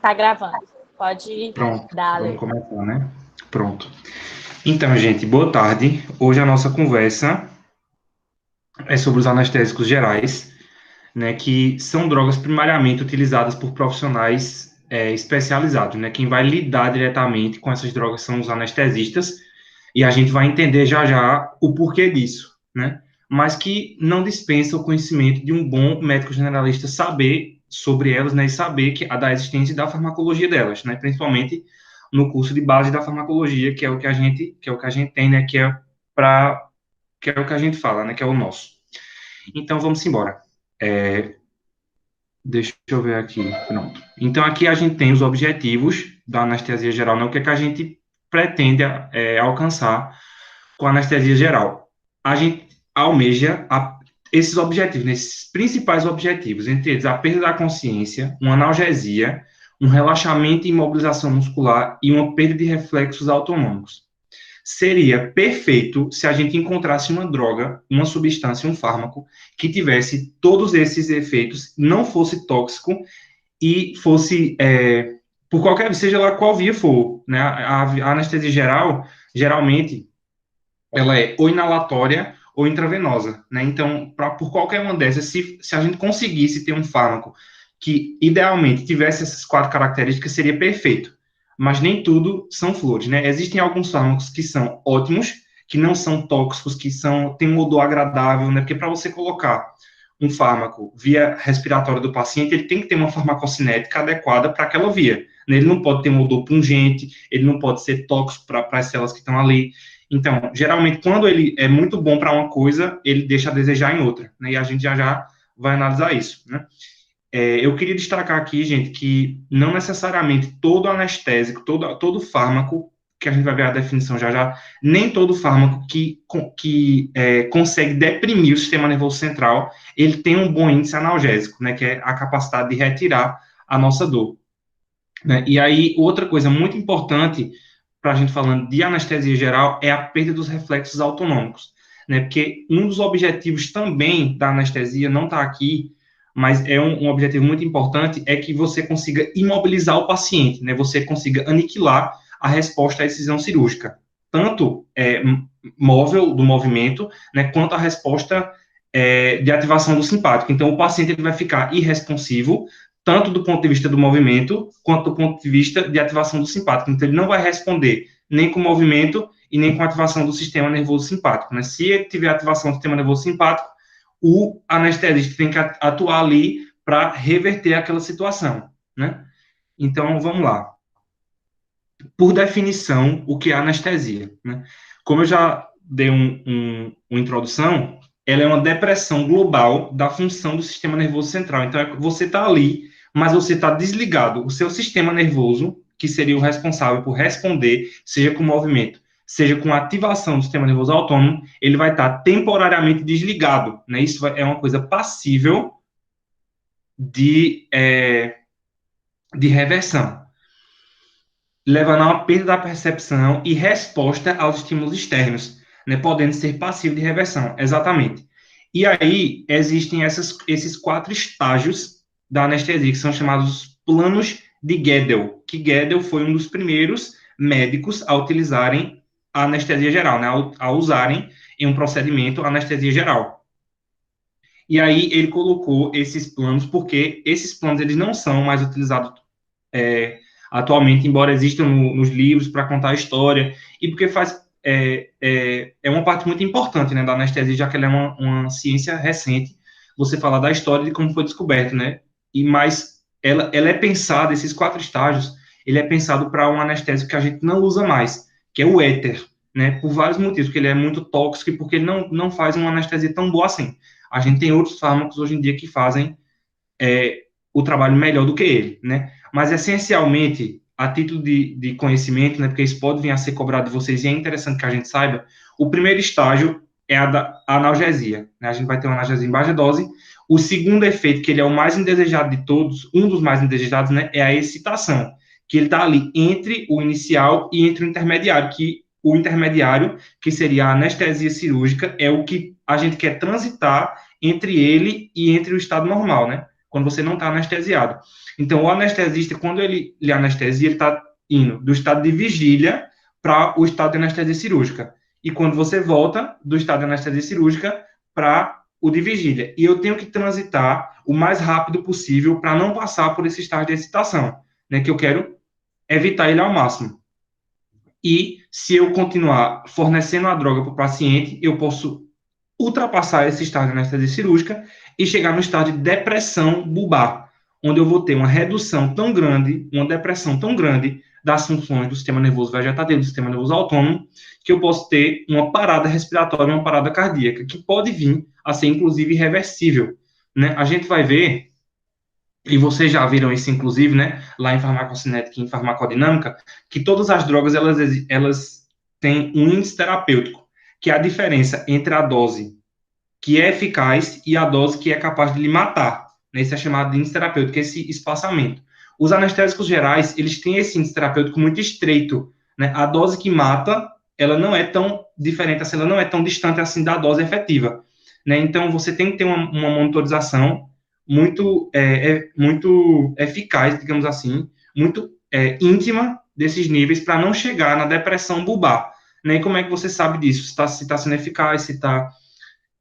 Tá gravando. Pode Pronto, dar, vamos Ale. começar, né? Pronto. Então, gente, boa tarde. Hoje a nossa conversa é sobre os anestésicos gerais, né, que são drogas primariamente utilizadas por profissionais especializados, né? Quem vai lidar diretamente com essas drogas são os anestesistas, e a gente vai entender já já o porquê disso, né? Mas que não dispensa o conhecimento de um bom médico generalista saber sobre elas, né, e saber da existência da farmacologia delas, né, principalmente no curso de base da farmacologia, que é o que a gente tem, né, que é o que a gente fala, né, que é o nosso. Então vamos embora. Deixa eu ver aqui, pronto. Então aqui a gente tem os objetivos da anestesia geral, né, o que é que a gente pretende alcançar com a anestesia geral. A gente almeja esses objetivos, né, esses principais objetivos, entre eles a perda da consciência, uma analgesia, um relaxamento e imobilização muscular e uma perda de reflexos autonômicos. Seria perfeito se a gente encontrasse uma droga, uma substância, um fármaco que tivesse todos esses efeitos, não fosse tóxico e fosse, por qualquer, seja lá qual via for, né? A anestesia geral, geralmente, ela é ou inalatória ou intravenosa, né? Então, por qualquer uma dessas, se a gente conseguisse ter um fármaco que, idealmente, tivesse essas quatro características, seria perfeito. Mas nem tudo são flores, né? Existem alguns fármacos que são ótimos, que não são tóxicos, têm um odor agradável, né? Porque para você colocar um fármaco via respiratória do paciente, ele tem que ter uma farmacocinética adequada para aquela via. Ele não pode ter um odor pungente, ele não pode ser tóxico para as células que estão ali. Então, geralmente, quando ele é muito bom para uma coisa, ele deixa a desejar em outra, né? E a gente já vai analisar isso, né? Eu queria destacar aqui, gente, que não necessariamente todo anestésico, todo fármaco, que a gente vai ver a definição já, nem todo fármaco que consegue deprimir o sistema nervoso central, ele tem um bom índice analgésico, né? Que é a capacidade de retirar a nossa dor, né? E aí, outra coisa muito importante para a gente falando de anestesia geral é a perda dos reflexos autonômicos, né? Porque um dos objetivos também da anestesia não está aqui, mas é um objetivo muito importante, é que você consiga imobilizar o paciente, né? Você consiga aniquilar a resposta à decisão cirúrgica, tanto móvel do movimento, né? Quanto a resposta de ativação do simpático. Então, o paciente ele vai ficar irresponsivo, tanto do ponto de vista do movimento, quanto do ponto de vista de ativação do simpático. Então, ele não vai responder nem com o movimento e nem com a ativação do sistema nervoso simpático, né? Se ele tiver ativação do sistema nervoso simpático, o anestesista tem que atuar ali para reverter aquela situação, né? Então, vamos lá. Por definição, o que é anestesia, né? Como eu já dei uma introdução, ela é uma depressão global da função do sistema nervoso central. Então, você está ali, mas você está desligado. O seu sistema nervoso, que seria o responsável por responder, seja com movimento, seja com ativação do sistema nervoso autônomo, ele vai estar temporariamente desligado, né? Isso é uma coisa passível de reversão, levando a uma perda da percepção e resposta aos estímulos externos, né, podendo ser passivo de reversão, exatamente. E aí, existem esses 4 estágios da anestesia, que são chamados planos de Gödel, que Gödel foi um dos primeiros médicos a utilizarem a anestesia geral, né, a usarem em um procedimento a anestesia geral. E aí, ele colocou esses planos, porque esses planos eles não são mais utilizados atualmente, embora existam nos livros para contar a história, e porque é uma parte muito importante, né, da anestesia, já que ela é uma ciência recente, você falar da história de como foi descoberto, né, mas ela é pensada, esses 4 estágios, ele é pensado para um anestésico que a gente não usa mais, que é o éter, né, por vários motivos, porque ele é muito tóxico e porque ele não faz uma anestesia tão boa assim. A gente tem outros fármacos hoje em dia que fazem o trabalho melhor do que ele, né? Mas, essencialmente, a título de conhecimento, né, porque isso pode vir a ser cobrado de vocês e é interessante que a gente saiba, o primeiro estágio é a analgesia, né? A gente vai ter uma analgesia em baixa dose. O segundo efeito, que ele é o mais indesejado de todos, um dos mais indesejados, né, é a excitação, que ele está ali entre o inicial e entre o intermediário, que o intermediário, que seria a anestesia cirúrgica, é o que a gente quer transitar entre ele e entre o estado normal, né? quando você não está anestesiado. Então, o anestesista, quando ele anestesia, ele está indo do estado de vigília para o estado de anestesia cirúrgica. E quando você volta do estado de anestesia cirúrgica para o de vigília. E eu tenho que transitar o mais rápido possível para não passar por esse estágio de excitação, né, que eu quero evitar ele ao máximo. E se eu continuar fornecendo a droga para o paciente, eu posso ultrapassar esse estágio de anestesia cirúrgica e chegar no estágio de depressão bulbar, onde eu vou ter uma redução tão grande, uma depressão tão grande das funções do sistema nervoso vegetativo, do sistema nervoso autônomo, que eu posso ter uma parada respiratória, uma parada cardíaca, que pode vir a ser, inclusive, irreversível, né? A gente vai ver, e vocês já viram isso, inclusive, né, lá em farmacocinética e em farmacodinâmica, que todas as drogas, elas têm um índice terapêutico, que é a diferença entre a dose que é eficaz e a dose que é capaz de lhe matar. Né? Isso é chamado de índice terapêutico, esse espaçamento. Os anestésicos gerais, eles têm esse índice terapêutico muito estreito. Né? A dose que mata, ela não é tão diferente assim, ela não é tão distante assim da dose efetiva. Né? Então, você tem que ter uma monitorização muito eficaz, digamos assim, muito íntima desses níveis para não chegar na depressão bulbar. Né? E como é que você sabe disso? Se está sendo eficaz, se está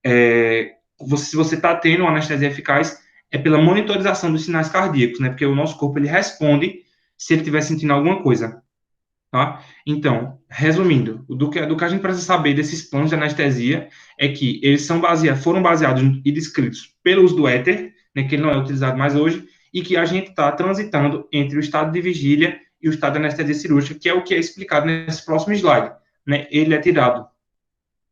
se você está tendo uma anestesia eficaz, é pela monitorização dos sinais cardíacos, né? Porque o nosso corpo, ele responde se ele estiver sentindo alguma coisa, tá? Então, resumindo, do que a gente precisa saber desses planos de anestesia é que eles foram baseados e descritos pelo uso do éter, né? Que ele não é utilizado mais hoje, e que a gente está transitando entre o estado de vigília e o estado de anestesia cirúrgica, que é o que é explicado nesse próximo slide, né? Ele é tirado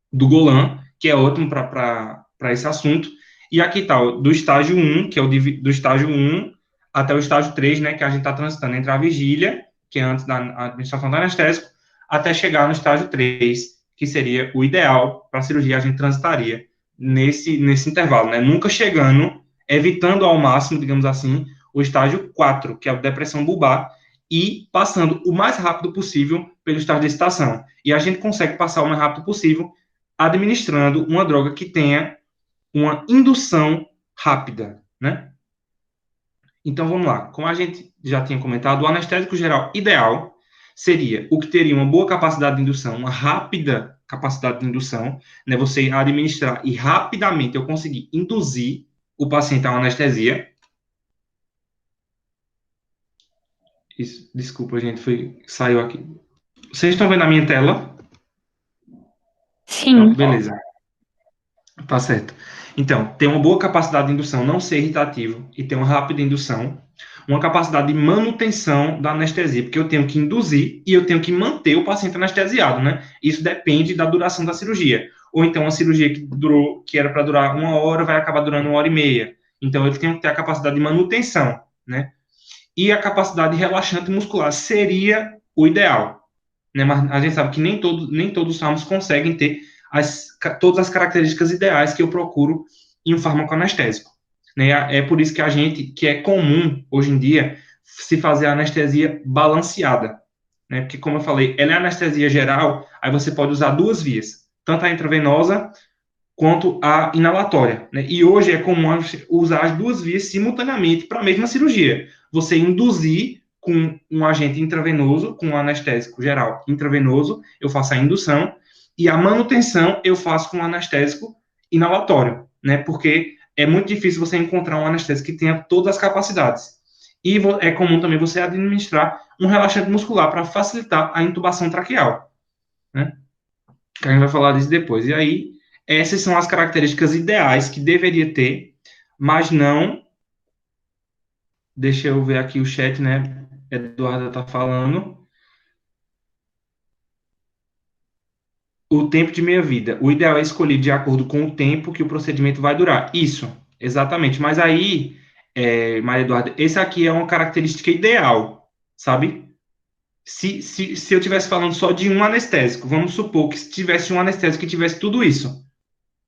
do Golan, que é ótimo para esse assunto. E aqui está, do estágio 1, que é do estágio 1 até o estágio 3, né, que a gente está transitando entre a vigília, que é antes da administração do anestésico, até chegar no estágio 3, que seria o ideal para a cirurgia, a gente transitaria nesse intervalo, né, nunca chegando, evitando ao máximo, digamos assim, o estágio 4, que é a depressão bulbar, e passando o mais rápido possível pelo estágio de excitação. E a gente consegue passar o mais rápido possível administrando uma droga que tenha uma indução rápida, né? Então, vamos lá. Como a gente já tinha comentado, o anestésico geral ideal seria o que teria uma boa capacidade de indução, uma rápida capacidade de indução, né? Você administrar e rapidamente eu conseguir induzir o paciente a uma anestesia. Isso, desculpa, gente, saiu aqui. Vocês estão vendo a minha tela? Sim. Beleza. Tá certo. Então, ter uma boa capacidade de indução, não ser irritativo e ter uma rápida indução, uma capacidade de manutenção da anestesia, porque eu tenho que induzir e eu tenho que manter o paciente anestesiado, né? Isso depende da duração da cirurgia. Ou então, uma cirurgia que era para durar 1 hora, vai acabar durando 1 hora e meia. Então, eu tenho que ter a capacidade de manutenção, né? E a capacidade relaxante muscular seria o ideal, né? Mas a gente sabe que nem todos os fármacos conseguem ter todas as características ideais que eu procuro em um fármaco anestésico. Né? É por isso que é comum, hoje em dia, se fazer a anestesia balanceada. Né? Porque, como eu falei, ela é anestesia geral, aí você pode usar duas vias, tanto a intravenosa quanto a inalatória. Né? E hoje é comum usar as duas vias simultaneamente para a mesma cirurgia. Você induzir com um agente intravenoso, com um anestésico geral intravenoso, eu faço a indução, e a manutenção eu faço com um anestésico inalatório, né? Porque é muito difícil você encontrar um anestésico que tenha todas as capacidades. E é comum também você administrar um relaxante muscular para facilitar a intubação traqueal, né? Que a gente vai falar disso depois. E aí, essas são as características ideais que deveria ter, mas não. Deixa eu ver aqui o chat, né? Eduardo está falando. O tempo de meia-vida. O ideal é escolher de acordo com o tempo que o procedimento vai durar. Isso, exatamente. Mas aí, Maria Eduarda, esse aqui é uma característica ideal, sabe? Se eu estivesse falando só de um anestésico, vamos supor que se tivesse um anestésico que tivesse tudo isso,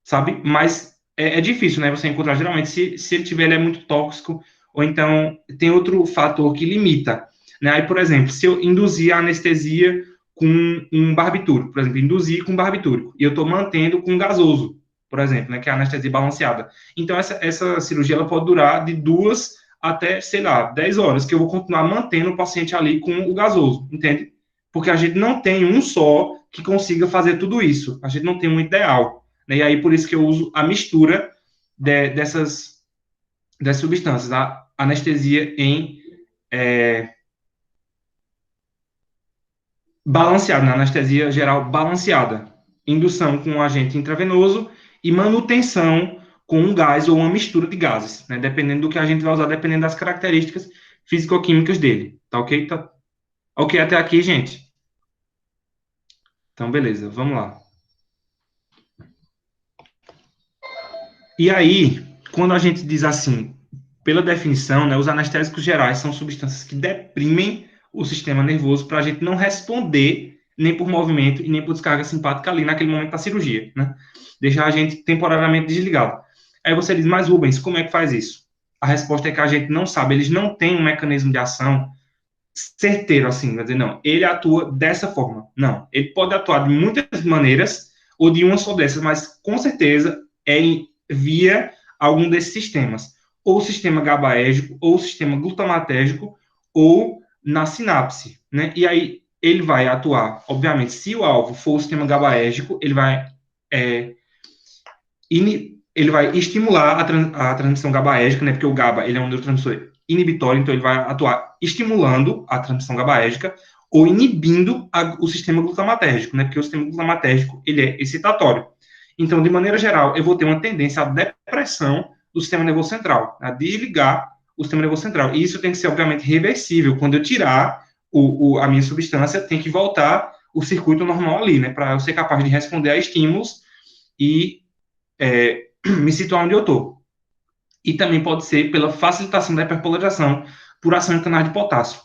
sabe? Mas é difícil, né? Você encontrar, geralmente, se ele tiver, ele é muito tóxico, ou então tem outro fator que limita. Né? Aí, por exemplo, se eu induzir a anestesia com um barbitúrico, por exemplo, induzir com barbitúrico, e eu estou mantendo com gasoso, por exemplo, né, que é a anestesia balanceada. Então, essa cirurgia ela pode durar de 2 até, sei lá, 10 horas, que eu vou continuar mantendo o paciente ali com o gasoso, entende? Porque a gente não tem um só que consiga fazer tudo isso. A gente não tem um ideal. Né? E aí, por isso que eu uso a mistura dessas substâncias, a anestesia em balanceada, na anestesia geral balanceada. Indução com um agente intravenoso e manutenção com um gás ou uma mistura de gases, né? Dependendo do que a gente vai usar, dependendo das características físico-químicas dele. Tá ok? Tá ok até aqui, gente? Então, beleza, vamos lá. E aí, quando a gente diz assim, pela definição, né, os anestésicos gerais são substâncias que deprimem o sistema nervoso para a gente não responder nem por movimento e nem por descarga simpática ali naquele momento da cirurgia, né? Deixar a gente temporariamente desligado. Aí você diz, mas Rubens, como é que faz isso? A resposta é que a gente não sabe, eles não têm um mecanismo de ação certeiro, assim, vai dizer, não, ele atua dessa forma. Não, ele pode atuar de muitas maneiras ou de uma só dessas, mas com certeza é via algum desses sistemas. Ou o sistema GABAérgico, ou o sistema glutamatérgico, ou na sinapse, né? E aí ele vai atuar, obviamente, se o alvo for o sistema GABAérgico, é, ele vai estimular a transmissão GABAérgica, né? Porque o GABA ele é um neurotransmissor inibitório, então ele vai atuar estimulando a transmissão GABAérgica ou inibindo o sistema glutamatérgico, né? Porque o sistema glutamatérgico ele é excitatório. Então, de maneira geral, eu vou ter uma tendência à depressão do sistema nervoso central, a desligar o sistema nervoso central. E isso tem que ser, obviamente, reversível. Quando eu tirar a minha substância, tem que voltar o circuito normal ali, né? Para eu ser capaz de responder a estímulos e me situar onde eu estou. E também pode ser pela facilitação da hiperpolarização por ação em canais de potássio.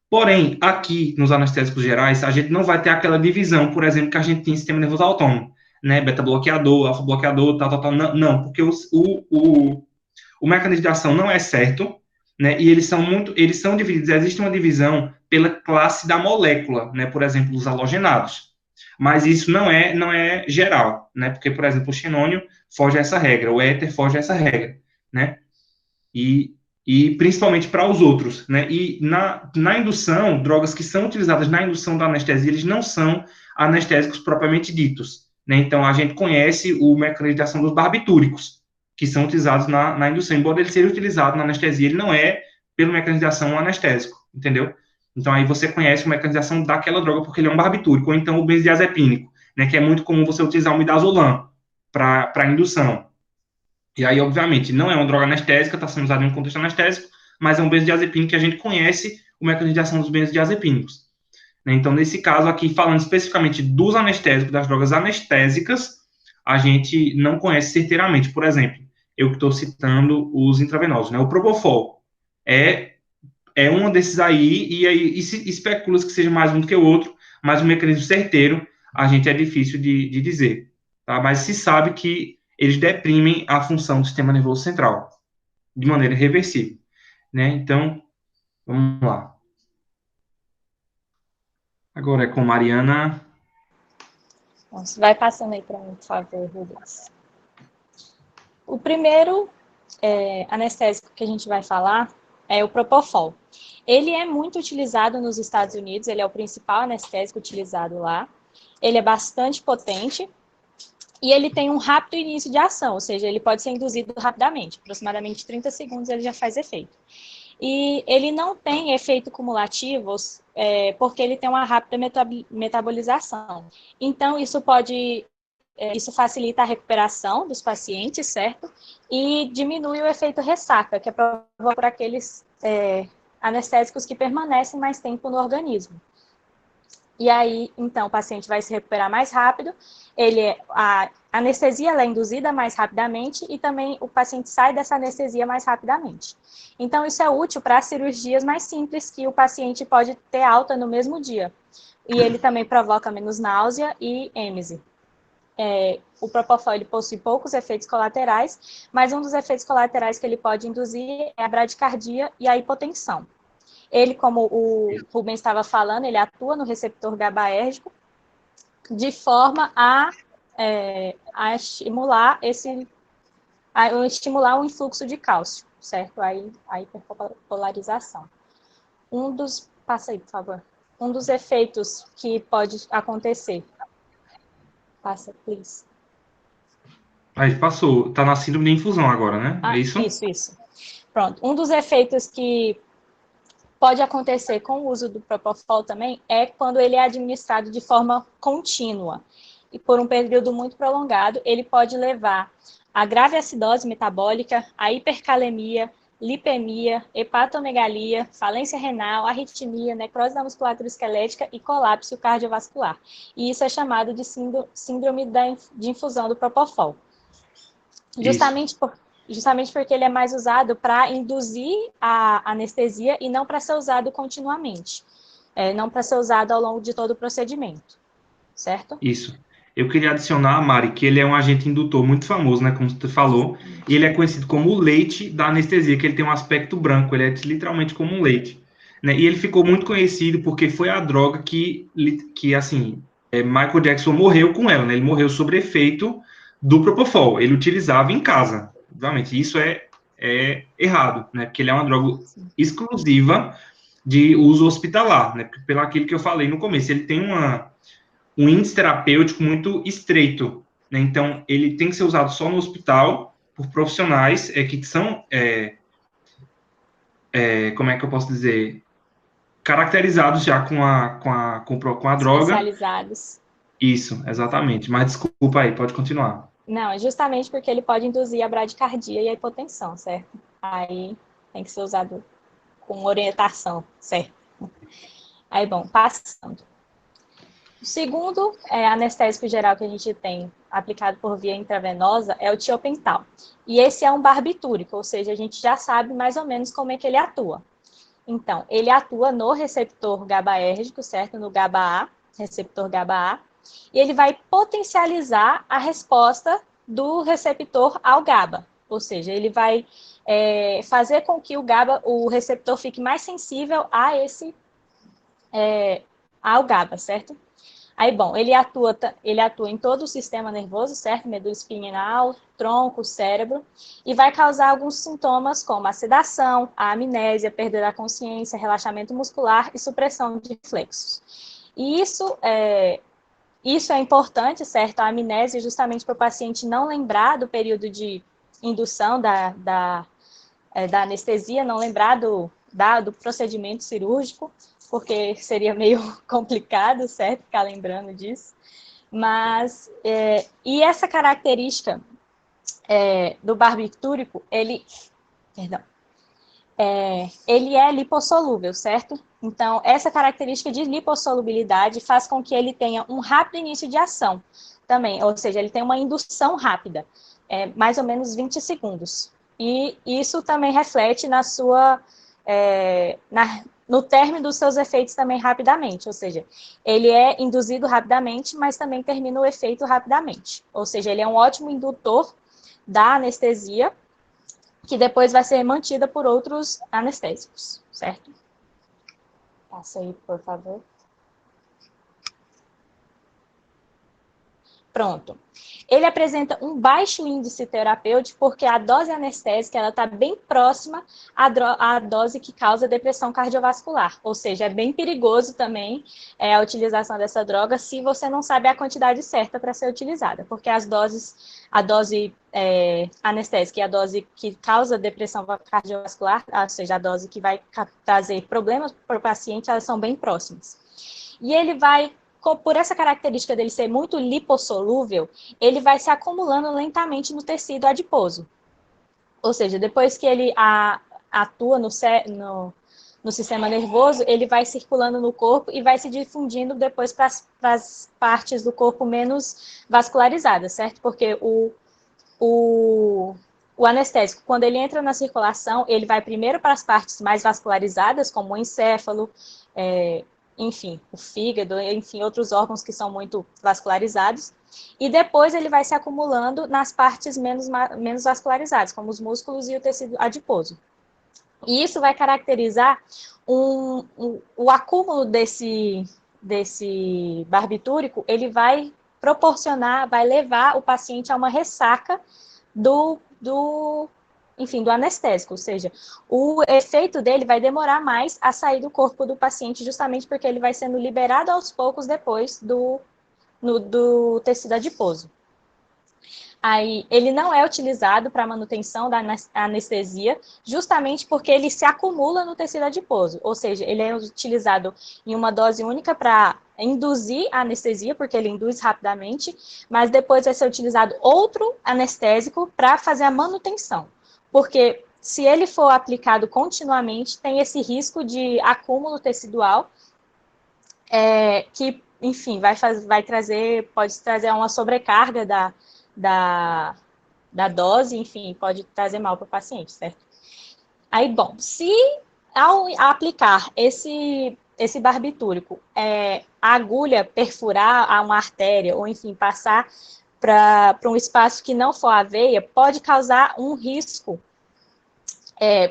Porém, aqui nos anestésicos gerais, a gente não vai ter aquela divisão, por exemplo, que a gente tem em sistema nervoso autônomo, né? Beta-bloqueador, alfa-bloqueador, tal, tal, tal. Não, não, porque o mecanismo de ação não é certo, né? E eles são divididos. Existe uma divisão pela classe da molécula, né? Por exemplo, os halogenados. Mas isso não é geral, né? Porque, por exemplo, o xenônio foge a essa regra, o éter foge a essa regra, né? E principalmente para os outros, né? E na indução, drogas que são utilizadas na indução da anestesia, eles não são anestésicos propriamente ditos, né? Então, a gente conhece o mecanismo de ação dos barbitúricos, que são utilizados na indução. Embora ele seja utilizado na anestesia, ele não é, pelo mecanismo de ação, um anestésico, entendeu? Então, aí você conhece o mecanismo de ação daquela droga, porque ele é um barbitúrico, ou então o benzodiazepínico, né? Que é muito comum você utilizar o midazolam para indução. E aí, obviamente, não é uma droga anestésica, está sendo usada em um contexto anestésico, mas é um benzodiazepínico que a gente conhece o mecanismo de ação dos benzodiazepínicos. Né? Então, nesse caso aqui, falando especificamente dos anestésicos, das drogas anestésicas, a gente não conhece certeiramente. Por exemplo, eu que estou citando os intravenosos, né? O Propofol é um desses aí, e aí se especula que seja mais um do que o outro, mas o mecanismo certeiro a gente é difícil de dizer. Tá? Mas se sabe que eles deprimem a função do sistema nervoso central, de maneira reversível. Né? Então, vamos lá. Agora é com Mariana. Nossa, vai passando aí para mim, por favor, Rubens. O primeiro anestésico que a gente vai falar é o Propofol. Ele é muito utilizado nos Estados Unidos, ele é o principal anestésico utilizado lá. Ele é bastante potente e ele tem um rápido início de ação, ou seja, ele pode ser induzido rapidamente, aproximadamente 30 segundos ele já faz efeito. E ele não tem efeito cumulativo, porque ele tem uma rápida metabolização. Então, isso facilita a recuperação dos pacientes, certo? E diminui o efeito ressaca, que é provocado por aqueles anestésicos que permanecem mais tempo no organismo. E aí, então, o paciente vai se recuperar mais rápido, a anestesia ela é induzida mais rapidamente e também o paciente sai dessa anestesia mais rapidamente. Então, isso é útil para cirurgias mais simples, que o paciente pode ter alta no mesmo dia. E ele também provoca menos náusea e êmese. O Propofol ele possui poucos efeitos colaterais, mas um dos efeitos colaterais que ele pode induzir é a bradicardia e a hipotensão. Ele, como o Rubens estava falando, ele atua no receptor GABAérgico de forma a a estimular estimular o influxo de cálcio, certo? A hiperpolarização. Passa aí, por favor. Um dos efeitos que pode acontecer. Passa, please. Aí passou, tá na síndrome de infusão agora, né? É isso? Isso. Pronto. Um dos efeitos que pode acontecer com o uso do Propofol também é quando ele é administrado de forma contínua. E por um período muito prolongado, ele pode levar a grave acidose metabólica, a hipercalemia, lipemia, hepatomegalia, falência renal, arritmia, necrose da musculatura esquelética e colapso cardiovascular. E isso é chamado de síndrome de infusão do Propofol. Justamente porque ele é mais usado para induzir a anestesia e não para ser usado continuamente. Não para ser usado ao longo de todo o procedimento. Certo? Isso. Eu queria adicionar, Mari, que ele é um agente indutor muito famoso, né, como você falou, e ele é conhecido como o leite da anestesia, que ele tem um aspecto branco, ele é literalmente como um leite, né, e ele ficou muito conhecido porque foi a droga que assim, Michael Jackson morreu com ela, né, ele morreu sobre efeito do Propofol, ele utilizava em casa, obviamente, isso é errado, né, porque ele é uma droga exclusiva de uso hospitalar, né, pelo aquilo que eu falei no começo, ele tem um índice terapêutico muito estreito, né? Então, ele tem que ser usado só no hospital, por profissionais que são, como é que eu posso dizer, caracterizados já com a droga. Especializados. Isso, exatamente. Mas desculpa aí, pode continuar. Não, é justamente porque ele pode induzir a bradicardia e a hipotensão, certo? Aí tem que ser usado com orientação, certo? Aí, bom, passando. O segundo anestésico geral que a gente tem aplicado por via intravenosa é o tiopental. E esse é um barbitúrico, ou seja, a gente já sabe mais ou menos como é que ele atua. Então, ele atua no receptor GABAérgico, certo? No GABA-A, receptor GABA-A, e ele vai potencializar a resposta do receptor ao GABA, ou seja, ele vai fazer com que o receptor fique mais sensível ao GABA, certo? Aí, bom, ele atua em todo o sistema nervoso, certo? Medula espinhal, tronco, cérebro, e vai causar alguns sintomas como a sedação, a amnésia, perda da consciência, relaxamento muscular e supressão de reflexos. E isso é importante, certo? A amnésia justamente para o paciente não lembrar do período de indução da anestesia, não lembrar do procedimento cirúrgico, porque seria meio complicado, certo? Ficar lembrando disso. Mas, e essa característica do barbitúrico, ele é lipossolúvel, certo? Então, essa característica de lipossolubilidade faz com que ele tenha um rápido início de ação também, ou seja, ele tem uma indução rápida, mais ou menos 20 segundos. E isso também reflete no término dos seus efeitos também rapidamente, ou seja, ele é induzido rapidamente, mas também termina o efeito rapidamente. Ou seja, ele é um ótimo indutor da anestesia, que depois vai ser mantida por outros anestésicos, certo? Passa aí, por favor. Pronto. Ele apresenta um baixo índice terapêutico porque a dose anestésica ela está bem próxima à dose que causa depressão cardiovascular, ou seja, é bem perigoso também a utilização dessa droga se você não sabe a quantidade certa para ser utilizada, porque a dose anestésica e a dose que causa depressão cardiovascular, ou seja, a dose que vai trazer problemas para o paciente, elas são bem próximas. E ele vai, por essa característica dele ser muito lipossolúvel, ele vai se acumulando lentamente no tecido adiposo. Ou seja, depois que ele atua no sistema nervoso, ele vai circulando no corpo e vai se difundindo depois para as partes do corpo menos vascularizadas, certo? Porque o anestésico, quando ele entra na circulação, ele vai primeiro para as partes mais vascularizadas, como o encéfalo, enfim, o fígado, enfim, outros órgãos que são muito vascularizados, e depois ele vai se acumulando nas partes menos vascularizadas, como os músculos e o tecido adiposo. E isso vai caracterizar o acúmulo desse barbitúrico, ele vai proporcionar, vai levar o paciente a uma ressaca enfim, do anestésico, ou seja, o efeito dele vai demorar mais a sair do corpo do paciente, justamente porque ele vai sendo liberado aos poucos depois do tecido adiposo. Aí, ele não é utilizado para manutenção da anestesia, justamente porque ele se acumula no tecido adiposo, ou seja, ele é utilizado em uma dose única para induzir a anestesia, porque ele induz rapidamente, mas depois vai ser utilizado outro anestésico para fazer a manutenção, porque se ele for aplicado continuamente, tem esse risco de acúmulo tecidual, que, enfim, pode trazer uma sobrecarga da dose, enfim, pode trazer mal para o paciente, certo? Aí, bom, se ao aplicar esse barbitúrico, a agulha perfurar uma artéria, ou enfim, passar para um espaço que não for a veia, pode causar um risco,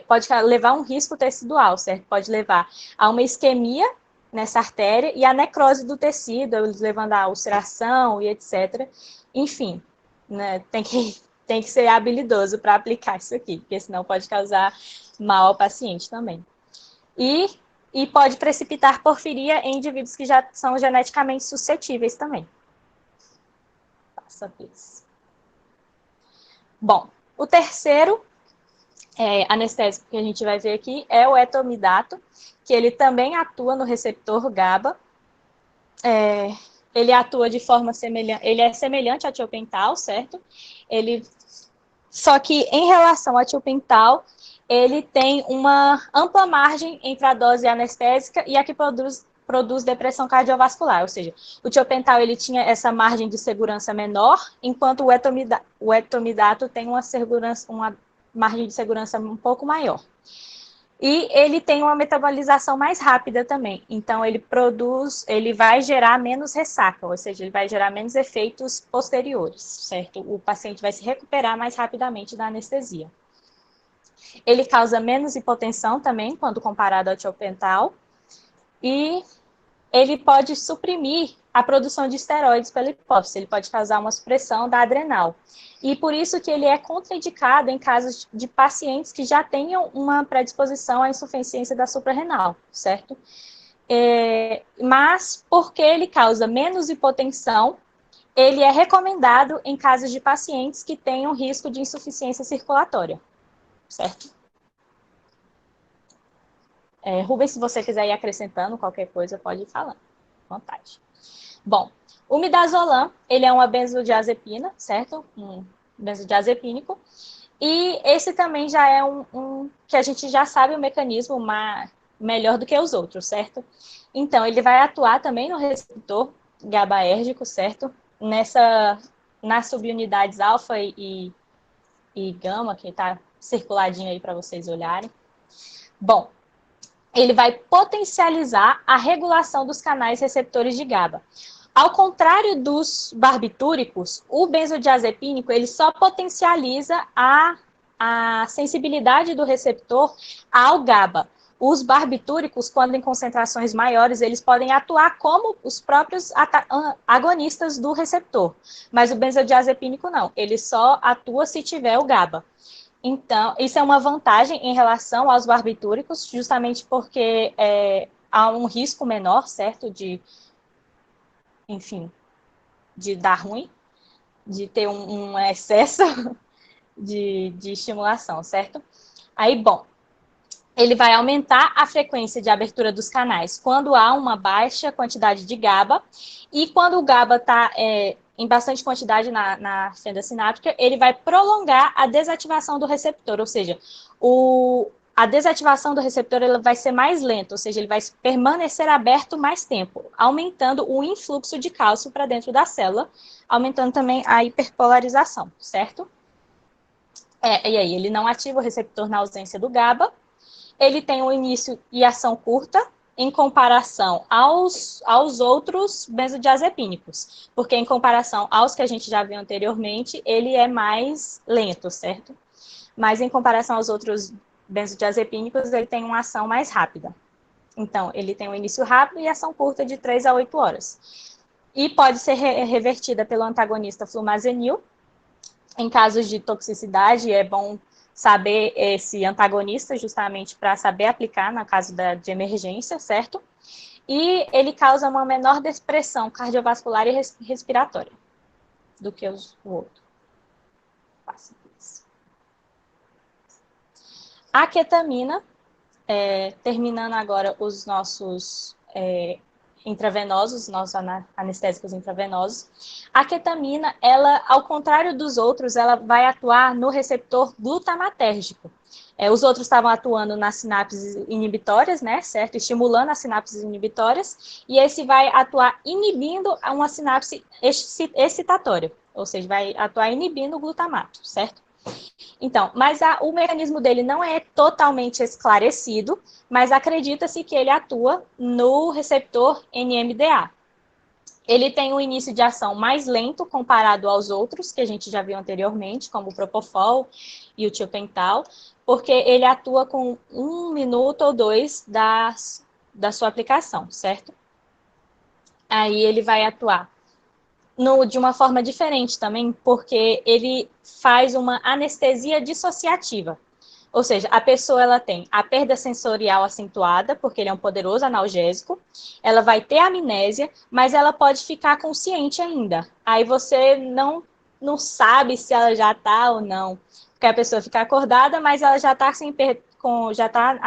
pode levar um risco tecidual, certo? Pode levar a uma isquemia nessa artéria e a necrose do tecido, levando a ulceração e etc. Enfim, né, tem que ser habilidoso para aplicar isso aqui, porque senão pode causar mal ao paciente também. E pode precipitar porfiria em indivíduos que já são geneticamente suscetíveis também. Passa isso. Bom, o terceiro anestésico que a gente vai ver aqui é o etomidato, que ele também atua no receptor GABA. Ele atua de forma semelhante, ele é semelhante a tiopental, certo? Só que em relação a tiopental, ele tem uma ampla margem entre a dose anestésica e a que produz depressão cardiovascular, ou seja, o tiopental ele tinha essa margem de segurança menor, enquanto o etomidato tem uma margem de segurança um pouco maior. E ele tem uma metabolização mais rápida também, então ele vai gerar menos ressaca, ou seja, ele vai gerar menos efeitos posteriores, certo? O paciente vai se recuperar mais rapidamente da anestesia. Ele causa menos hipotensão também, quando comparado ao tiopental, e ele pode suprimir a produção de esteroides pela hipófise, ele pode causar uma supressão da adrenal. E por isso que ele é contraindicado em casos de pacientes que já tenham uma predisposição à insuficiência da suprarrenal, certo? Mas, porque ele causa menos hipotensão, ele é recomendado em casos de pacientes que tenham risco de insuficiência circulatória, certo? Rubens, se você quiser ir acrescentando qualquer coisa, pode ir falando, à vontade. Bom, o midazolam, ele é uma benzodiazepina, certo? Um benzodiazepínico. E esse também já é que a gente já sabe o mecanismo melhor do que os outros, certo? Então, ele vai atuar também no receptor GABAérgico, certo? Nas subunidades alfa e gama, que está circuladinho aí para vocês olharem. Bom, ele vai potencializar a regulação dos canais receptores de GABA. Ao contrário dos barbitúricos, o benzodiazepínico ele só potencializa a sensibilidade do receptor ao GABA. Os barbitúricos, quando em concentrações maiores, eles podem atuar como os próprios agonistas do receptor, mas o benzodiazepínico não, ele só atua se tiver o GABA. Então, isso é uma vantagem em relação aos barbitúricos, justamente porque há um risco menor, certo, enfim, de dar ruim, de ter um excesso de estimulação, certo? Aí, bom, ele vai aumentar a frequência de abertura dos canais quando há uma baixa quantidade de GABA, e quando o GABA está em bastante quantidade na fenda sináptica, ele vai prolongar a desativação do receptor, ou seja, a desativação do receptor ele vai ser mais lenta, ou seja, ele vai permanecer aberto mais tempo, aumentando o influxo de cálcio para dentro da célula, aumentando também a hiperpolarização, certo? E aí, ele não ativa o receptor na ausência do GABA, ele tem um início e ação curta, em comparação aos outros benzodiazepínicos, porque em comparação aos que a gente já viu anteriormente, ele é mais lento, certo? Mas em comparação aos outros benzodiazepínicos, ele tem uma ação mais rápida. Então, ele tem um início rápido e ação curta de 3 a 8 horas. e pode ser revertida pelo antagonista flumazenil. Em casos de toxicidade, é bom saber esse antagonista justamente para saber aplicar na caso de emergência, certo? E ele causa uma menor depressão cardiovascular e respiratória do que o outro. A ketamina, terminando agora os nossos intravenosos, nossos anestésicos intravenosos. A ketamina, ela, ao contrário dos outros, ela vai atuar no receptor glutamatérgico. Os outros estavam atuando nas sinapses inibitórias, né, certo? Estimulando as sinapses inibitórias, e esse vai atuar inibindo uma sinapse excitatória, ou seja, vai atuar inibindo o glutamato, certo? Então, mas o mecanismo dele não é totalmente esclarecido, mas acredita-se que ele atua no receptor NMDA. Ele tem um início de ação mais lento comparado aos outros, que a gente já viu anteriormente, como o Propofol e o tiopental, porque ele atua com 1 minuto ou 2 da sua aplicação, certo? Aí ele vai atuar de uma forma diferente também, porque ele faz uma anestesia dissociativa. Ou seja, a pessoa ela tem a perda sensorial acentuada, porque ele é um poderoso analgésico, ela vai ter amnésia, mas ela pode ficar consciente ainda. Aí você não sabe se ela já está ou não, porque a pessoa fica acordada, mas ela já está já está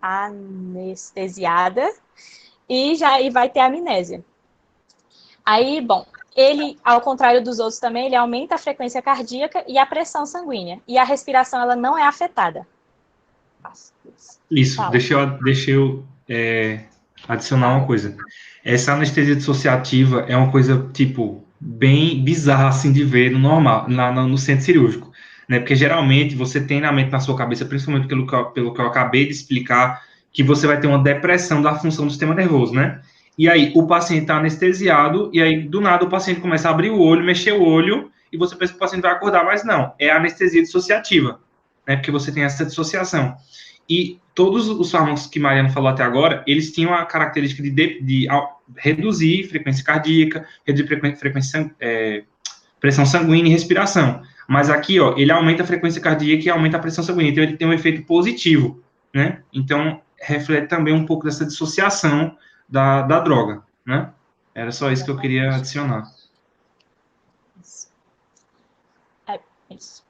anestesiada e vai ter amnésia. Aí, bom, ele, ao contrário dos outros também, ele aumenta a frequência cardíaca e a pressão sanguínea. E a respiração, ela não é afetada. Isso, deixa eu adicionar uma coisa. Essa anestesia dissociativa é uma coisa, tipo, bem bizarra, assim, de ver no normal, no centro cirúrgico, né? Porque, geralmente, você tem na mente, na sua cabeça, principalmente pelo que eu acabei de explicar, que você vai ter uma depressão da função do sistema nervoso, né? E aí, o paciente está anestesiado, e aí, do nada, o paciente começa a abrir o olho, mexer o olho, e você pensa que o paciente vai acordar, mas não, é anestesia dissociativa, né? Porque você tem essa dissociação. E todos os fármacos que Mariana falou até agora, eles tinham a característica de reduzir frequência cardíaca, reduzir pressão sanguínea e respiração. Mas aqui, ó, ele aumenta a frequência cardíaca e aumenta a pressão sanguínea. Então, ele tem um efeito positivo, né? Então, reflete também um pouco dessa dissociação da droga, né? Era só isso que eu queria adicionar. Isso.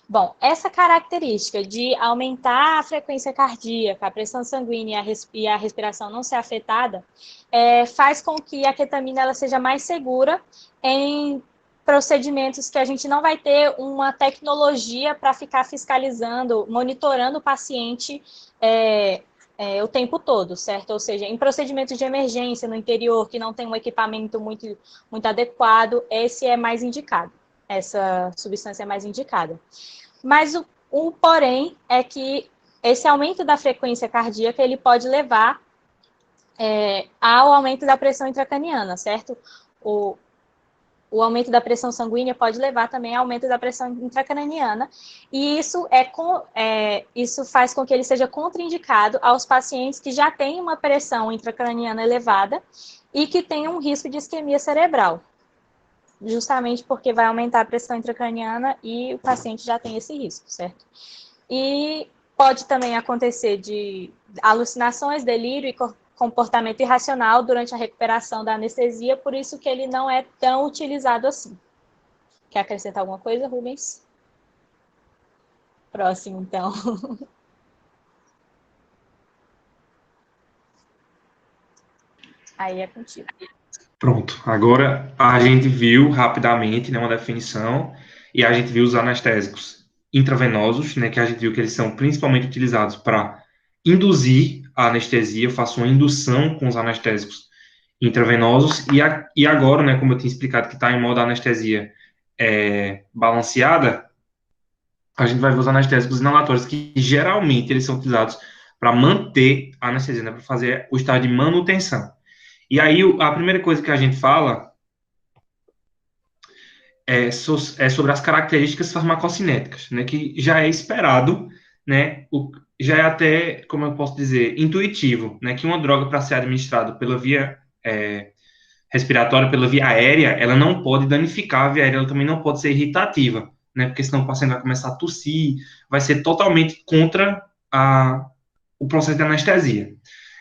Bom, essa característica de aumentar a frequência cardíaca, a pressão sanguínea e a respiração não ser afetada, faz com que a ketamina ela seja mais segura em procedimentos que a gente não vai ter uma tecnologia para ficar fiscalizando, monitorando o paciente o tempo todo, certo? Ou seja, em procedimentos de emergência no interior, que não tem um equipamento muito, muito adequado, esse é mais indicado. Essa substância é mais indicada. Mas o porém é que esse aumento da frequência cardíaca ele pode levar ao aumento da pressão intracraniana, certo? O aumento da pressão sanguínea pode levar também ao aumento da pressão intracraniana, e isso faz com que ele seja contraindicado aos pacientes que já têm uma pressão intracraniana elevada e que tenham um risco de isquemia cerebral, justamente porque vai aumentar a pressão intracraniana e o paciente já tem esse risco, certo? E pode também acontecer de alucinações, delírio e comportamento irracional durante a recuperação da anestesia, por isso que ele não é tão utilizado assim. Quer acrescentar alguma coisa, Rubens? Próximo, então. Aí é contigo. Pronto, agora a gente viu rapidamente, né, uma definição, e a gente viu os anestésicos intravenosos, né, que a gente viu que eles são principalmente utilizados para induzir a anestesia. Eu faço uma indução com os anestésicos intravenosos, e agora, né, como eu tinha explicado que está em modo anestesia balanceada, a gente vai ver os anestésicos inalatórios, que geralmente eles são utilizados para manter a anestesia, né, para fazer o estado de manutenção. E aí, a primeira coisa que a gente fala é sobre as características farmacocinéticas, né, que já é esperado, né, já é até, como eu posso dizer, intuitivo, né, que uma droga para ser administrada pela via respiratória pela via aérea, ela não pode danificar a via aérea, ela também não pode ser irritativa, né? Porque senão o paciente vai começar a tossir, vai ser totalmente contra o processo de anestesia,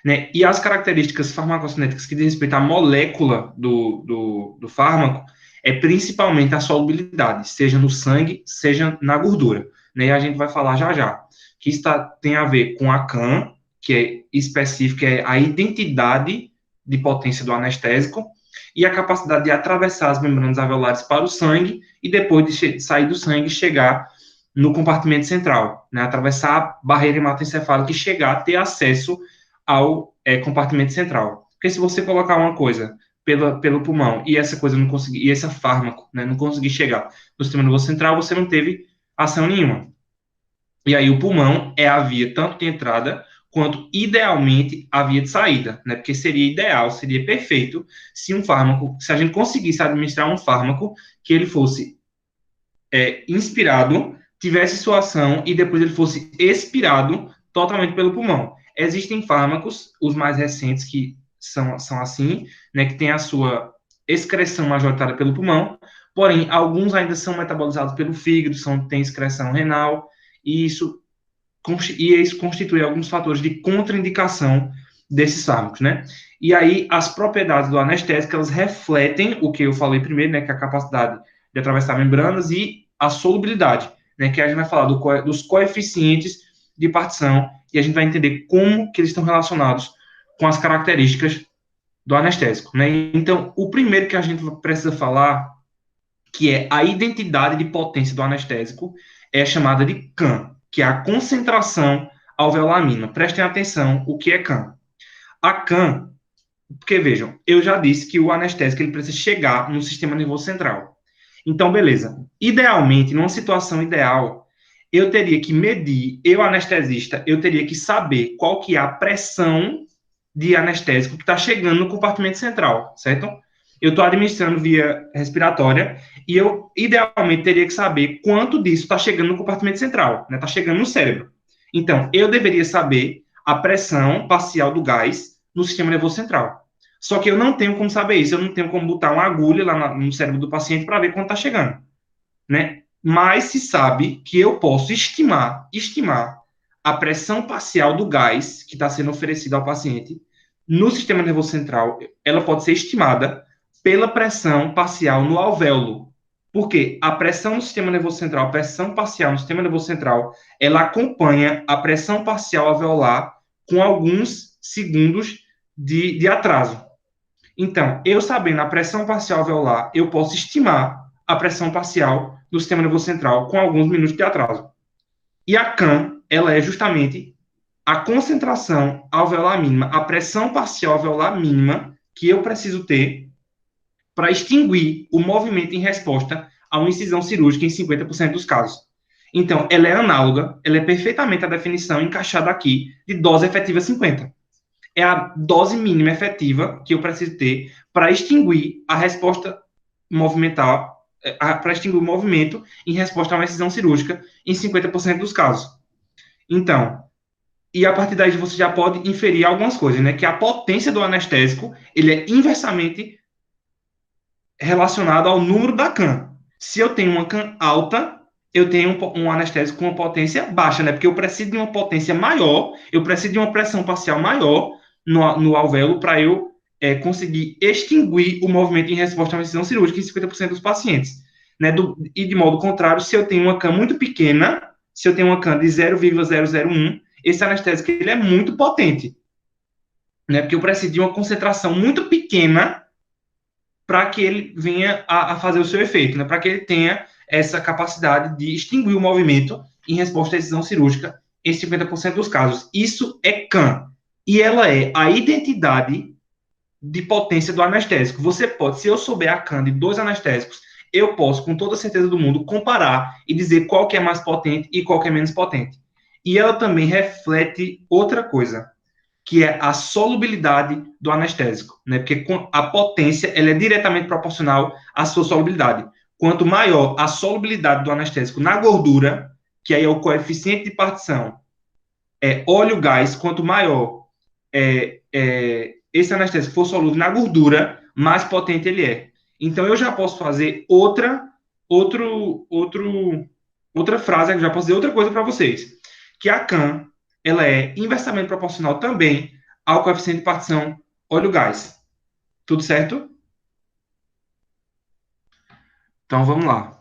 né? E as características farmacocinéticas que diz respeito à molécula do fármaco é principalmente a solubilidade, seja no sangue, seja na gordura, né? E a gente vai falar já já, que isso tem a ver com a CAM, que é específica, é a identidade de potência do anestésico, e a capacidade de atravessar as membranas alveolares para o sangue e depois de sair do sangue chegar no compartimento central, né, atravessar a barreira hematoencefálica e chegar a ter acesso ao compartimento central. Porque se você colocar uma coisa pelo pulmão e essa coisa não conseguir, e esse fármaco, né, não conseguir chegar no sistema nervoso central, você não teve ação nenhuma. E aí o pulmão é a via tanto de entrada quanto, idealmente, a via de saída, né? Porque seria ideal, seria perfeito se se a gente conseguisse administrar um fármaco que ele fosse inspirado, tivesse sua ação e depois ele fosse expirado totalmente pelo pulmão. Existem fármacos, os mais recentes, que são assim, né? Que tem a sua excreção majoritária pelo pulmão, porém, alguns ainda são metabolizados pelo fígado, têm excreção renal, e isso constitui alguns fatores de contraindicação desses fármacos, né? E aí, as propriedades do anestésico, elas refletem o que eu falei primeiro, né? Que é a capacidade de atravessar membranas e a solubilidade, né? Que a gente vai falar dos coeficientes de partição e a gente vai entender como que eles estão relacionados com as características do anestésico, né? Então, o primeiro que a gente precisa falar, que é a identidade de potência do anestésico, é chamada de CAM, que é a concentração alveolar mínima. Prestem atenção o que é CAM. A CAM, porque vejam, eu já disse que o anestésico ele precisa chegar no sistema nervoso central. Então, beleza. Idealmente, numa situação ideal, eu teria que medir, eu anestesista, eu teria que saber qual que é a pressão de anestésico que está chegando no compartimento central, certo? Eu estou administrando via respiratória e eu, idealmente, teria que saber quanto disso está chegando no compartimento central, né? Está chegando no cérebro. Então, eu deveria saber a pressão parcial do gás no sistema nervoso central. Só que eu não tenho como saber isso, eu não tenho como botar uma agulha lá no cérebro do paciente para ver quanto está chegando, né? Mas se sabe que eu posso estimar a pressão parcial do gás que está sendo oferecido ao paciente no sistema nervoso central, ela pode ser estimada pela pressão parcial no alvéolo. Porque a pressão no sistema nervoso central, a pressão parcial no sistema nervoso central, ela acompanha a pressão parcial alveolar com alguns segundos de atraso. Então, eu sabendo a pressão parcial alveolar, eu posso estimar a pressão parcial do sistema nervoso central com alguns minutos de atraso. E a CAM, ela é justamente a concentração alveolar mínima, a pressão parcial alveolar mínima que eu preciso ter para extinguir o movimento em resposta a uma incisão cirúrgica em 50% dos casos. Então, ela é análoga, ela é perfeitamente a definição encaixada aqui de dose efetiva 50. É a dose mínima efetiva que eu preciso ter para extinguir a resposta movimental, para extinguir o movimento em resposta a uma incisão cirúrgica em 50% dos casos. Então, e a partir daí você já pode inferir algumas coisas, né? Que a potência do anestésico, ele é inversamente relacionado ao número da CAM. Se eu tenho uma CAM alta, eu tenho um anestésico com uma potência baixa, né? Porque eu preciso de uma potência maior, eu preciso de uma pressão parcial maior no alvéolo para eu conseguir extinguir o movimento em resposta a uma incisão cirúrgica em 50% dos pacientes. Né? E de modo contrário, se eu tenho uma CAM muito pequena, se eu tenho uma CAM de 0,001, esse anestésico ele é muito potente. Né? Porque eu preciso de uma concentração muito pequena para que ele venha a fazer o seu efeito, né? Para que ele tenha essa capacidade de extinguir o movimento em resposta à decisão cirúrgica em 50% dos casos. Isso é CAM. E ela é a identidade de potência do anestésico. Você pode, se eu souber a CAM de dois anestésicos, eu posso, com toda a certeza do mundo, comparar e dizer qual que é mais potente e qual que é menos potente. E ela também reflete outra coisa, que é a solubilidade do anestésico, né? Porque a potência ela é diretamente proporcional à sua solubilidade. Quanto maior a solubilidade do anestésico na gordura, que aí é o coeficiente de partição, óleo-gás, quanto maior esse anestésico for solúvel na gordura, mais potente ele é. Então, eu já posso fazer outra frase, eu já posso dizer outra coisa para vocês, que a CAM, ela é inversamente proporcional também ao coeficiente de partição óleo-gás. Tudo certo? Então, vamos lá.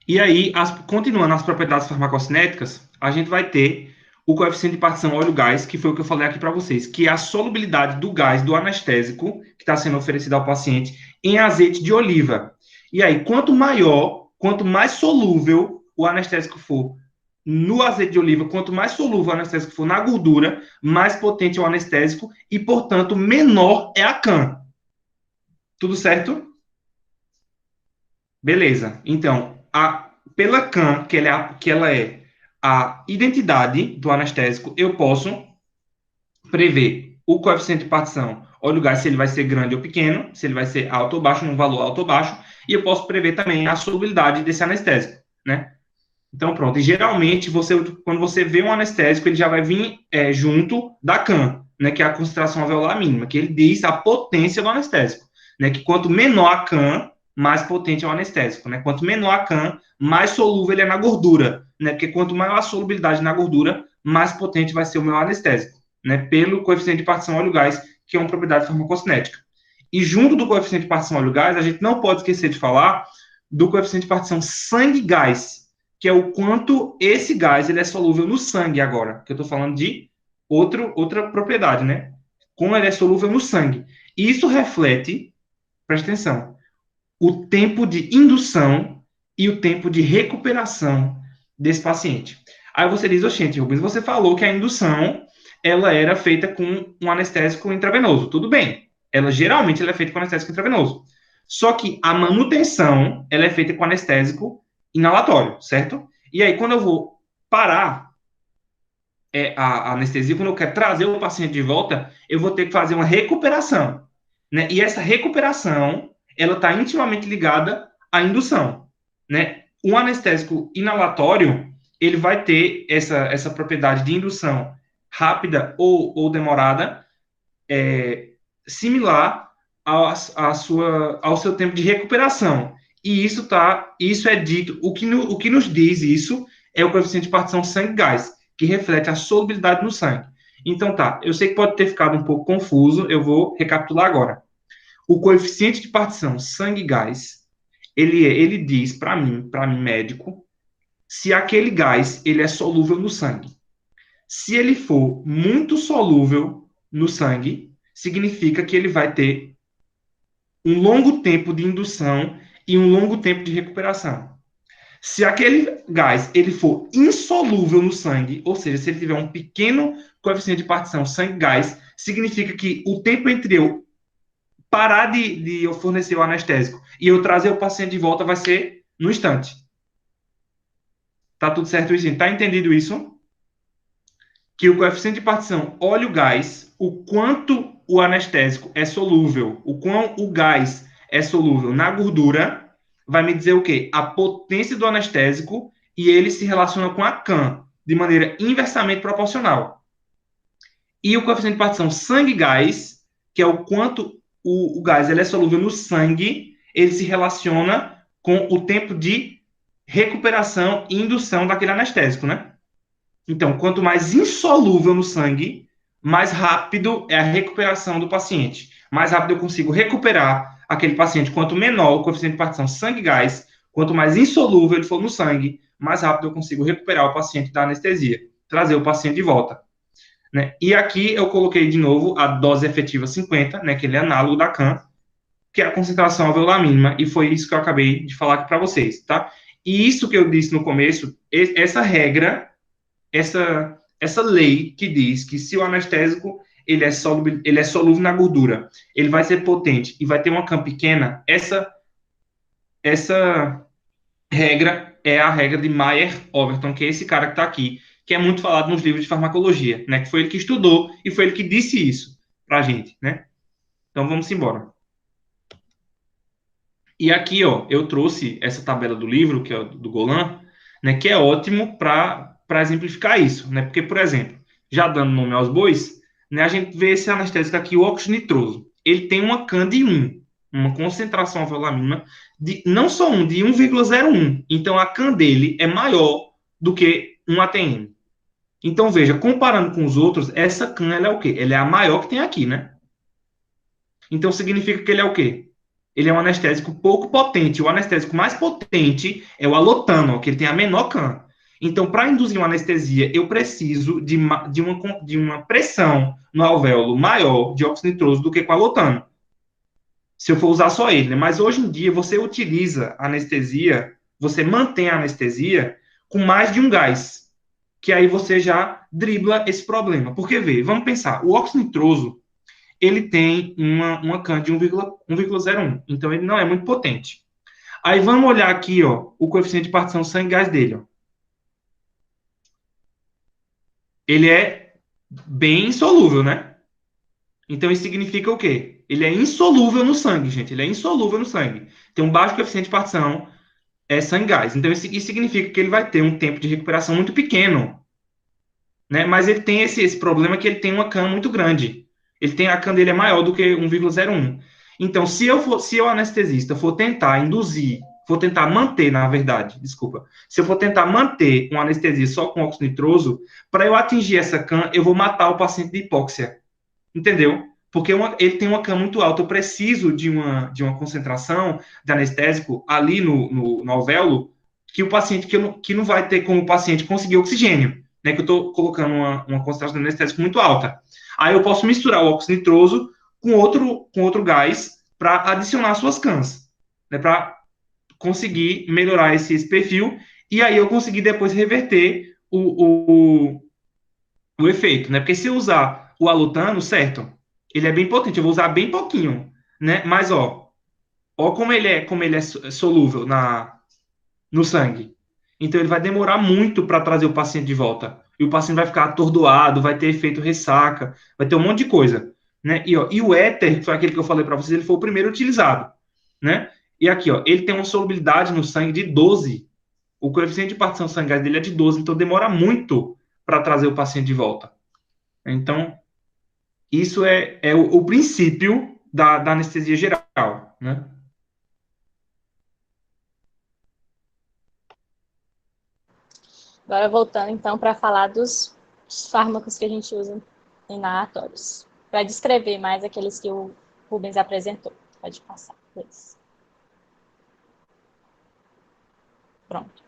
E aí, continuando as propriedades farmacocinéticas, a gente vai ter o coeficiente de partição óleo-gás, que foi o que eu falei aqui para vocês, que é a solubilidade do gás do anestésico que está sendo oferecido ao paciente em azeite de oliva. E aí, quanto maior, quanto mais solúvel o anestésico for no azeite de oliva, quanto mais solúvel o anestésico for na gordura, mais potente é o anestésico e, portanto, menor é a CAM. Tudo certo? Beleza. Então, pela CAM, que ela é a identidade do anestésico, eu posso prever o coeficiente de partição óleo-gás, se ele vai ser grande ou pequeno, se ele vai ser alto ou baixo, num valor alto ou baixo, e eu posso prever também a solubilidade desse anestésico, né? Então, pronto. E geralmente, quando você vê um anestésico, ele já vai vir junto da CAM, né, que é a concentração alveolar mínima, que ele diz a potência do anestésico, né, que quanto menor a CAM, mais potente é o anestésico, né? Quanto menor a CAM, mais solúvel ele é na gordura, né? Porque quanto maior a solubilidade na gordura, mais potente vai ser o meu anestésico, né? Pelo coeficiente de partição óleo-gás, que é uma propriedade farmacocinética. E junto do coeficiente de partição óleo-gás, a gente não pode esquecer de falar do coeficiente de partição sangue-gás, que é o quanto esse gás ele é solúvel no sangue agora, que eu estou falando de outra propriedade, né? Como ele é solúvel no sangue. E isso reflete, presta atenção, o tempo de indução e o tempo de recuperação desse paciente. Aí você diz, gente, Rubens, você falou que a indução ela era feita com um anestésico intravenoso. Tudo bem. Geralmente ela é feita com anestésico intravenoso. Só que a manutenção ela é feita com anestésico inalatório, certo? E aí, quando eu vou parar a anestesia, quando eu quero trazer o paciente de volta, eu vou ter que fazer uma recuperação, né? E essa recuperação, ela está intimamente ligada à indução, né? Um anestésico inalatório, ele vai ter essa propriedade de indução rápida ou demorada, similar ao seu tempo de recuperação. E isso é dito, o que nos diz isso é o coeficiente de partição sangue-gás, que reflete a solubilidade no sangue. Então tá, eu sei que pode ter ficado um pouco confuso, eu vou recapitular agora. O coeficiente de partição sangue-gás, ele diz para mim médico, se aquele gás ele é solúvel no sangue. Se ele for muito solúvel no sangue, significa que ele vai ter um longo tempo de indução e um longo tempo de recuperação. Se aquele gás ele for insolúvel no sangue, ou seja, se ele tiver um pequeno coeficiente de partição sangue-gás, significa que o tempo entre eu parar de eu fornecer o anestésico e eu trazer o paciente de volta vai ser no instante. Tá tudo certo, gente? Tá entendido isso? Que o coeficiente de partição óleo-gás, o quanto o anestésico é solúvel, o quão o gás é solúvel na gordura, vai me dizer o quê? A potência do anestésico e ele se relaciona com a CAM de maneira inversamente proporcional. E o coeficiente de partição sangue-gás, que é o quanto o gás ele é solúvel no sangue, ele se relaciona com o tempo de recuperação e indução daquele anestésico, né? Então, quanto mais insolúvel no sangue, mais rápido é a recuperação do paciente. Mais rápido eu consigo recuperar aquele paciente. Quanto menor o coeficiente de partição sangue-gás, quanto mais insolúvel ele for no sangue, mais rápido eu consigo recuperar o paciente da anestesia, trazer o paciente de volta. Né? E aqui eu coloquei de novo a dose efetiva 50, né, que ele é análogo da CAM, que é a concentração alveolar mínima, e foi isso que eu acabei de falar aqui para vocês, tá? E isso que eu disse no começo, essa regra, essa lei que diz que se o anestésico ele é solúvel na gordura, ele vai ser potente e vai ter uma CAM pequena, essa regra é a regra de Mayer-Overton, que é esse cara que está aqui, que é muito falado nos livros de farmacologia, né? Que foi ele que estudou e foi ele que disse isso para a gente, né? Então vamos embora. E aqui, ó, eu trouxe essa tabela do livro, que é do Golan, né? Que é ótimo para exemplificar isso, né? Porque, por exemplo, já dando nome aos bois, né? A gente vê esse anestésico aqui, o óxido nitroso. ele tem uma CAN de 1, uma concentração alveolar mínima, de, não só 1, de 1,01. Então, a CAN dele é maior do que um ATM. Então, veja, comparando com os outros, essa CAN ela é o quê? Ela é a maior que tem aqui, né? Então, significa que ele é o quê? Ele é um anestésico pouco potente. O anestésico mais potente é o alotano, que ele tem a menor CAN. Então, para induzir uma anestesia, eu preciso de uma pressão no alvéolo maior de óxido nitroso do que com a alotano, se eu for usar só ele, né? Mas hoje em dia você utiliza a anestesia, você mantém a anestesia com mais de um gás, que aí você já dribla esse problema. Porque, vê, vamos pensar, o óxido nitroso, ele tem uma CAN de 1,01, então ele não é muito potente. Aí vamos olhar aqui, ó, o coeficiente de partição sangue-gás dele, ó. Ele é bem insolúvel, né? Então isso significa o quê? Ele é insolúvel no sangue, gente. Ele é insolúvel no sangue. Tem um baixo coeficiente de partição sangue-gás. Então isso significa que ele vai ter um tempo de recuperação muito pequeno, né? Mas ele tem esse problema que ele tem uma CAM muito grande. Ele tem a CAM dele é maior do que 1,01. Então, se eu anestesista for tentar induzir, for tentar manter, na verdade, desculpa, se eu for tentar manter uma anestesia só com óxido nitroso, para eu atingir essa CAM, eu vou matar o paciente de hipóxia. Entendeu? Porque ele tem uma CAM muito alta, eu preciso de uma concentração de anestésico ali no alvéolo, que o paciente, que não vai ter como o paciente conseguir oxigênio, né? Que eu estou colocando uma concentração de anestésico muito alta. Aí eu posso misturar o óxido nitroso com outro gás para adicionar suas CANs, né? Para conseguir melhorar esse perfil, e aí eu conseguir depois reverter o efeito, né? Porque se eu usar o alutano, certo, ele é bem potente, eu vou usar bem pouquinho, né? Mas, ó como ele é solúvel no sangue. Então, ele vai demorar muito para trazer o paciente de volta. E o paciente vai ficar atordoado, vai ter efeito ressaca, vai ter um monte de coisa, né? E o éter, que foi aquele que eu falei para vocês, ele foi o primeiro utilizado, né? E aqui, ó, ele tem uma solubilidade no sangue de 12. O coeficiente de partição sanguínea dele é de 12, então demora muito para trazer o paciente de volta. Então, isso é o princípio da anestesia geral, né? Agora voltando então para falar dos fármacos que a gente usa inalatórios, para descrever mais aqueles que o Rubens apresentou. Pode passar, Luiz. Pronto.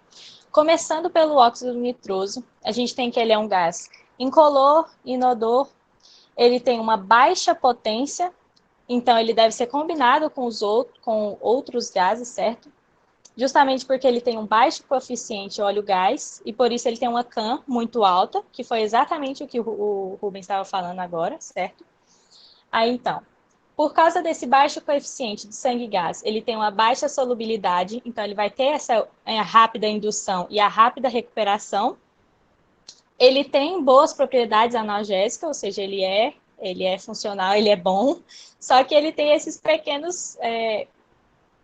Começando pelo óxido nitroso, a gente tem que ele é um gás incolor, inodor, ele tem uma baixa potência, então ele deve ser combinado com outros gases, certo? Justamente porque ele tem um baixo coeficiente óleo-gás e por isso ele tem uma CAM muito alta, que foi exatamente o que o Rubens estava falando agora, certo? Aí então, por causa desse baixo coeficiente de sangue e gás, ele tem uma baixa solubilidade, então ele vai ter essa rápida indução e a rápida recuperação. Ele tem boas propriedades analgésicas, ou seja, ele é funcional, ele é bom, só que ele tem esses pequenos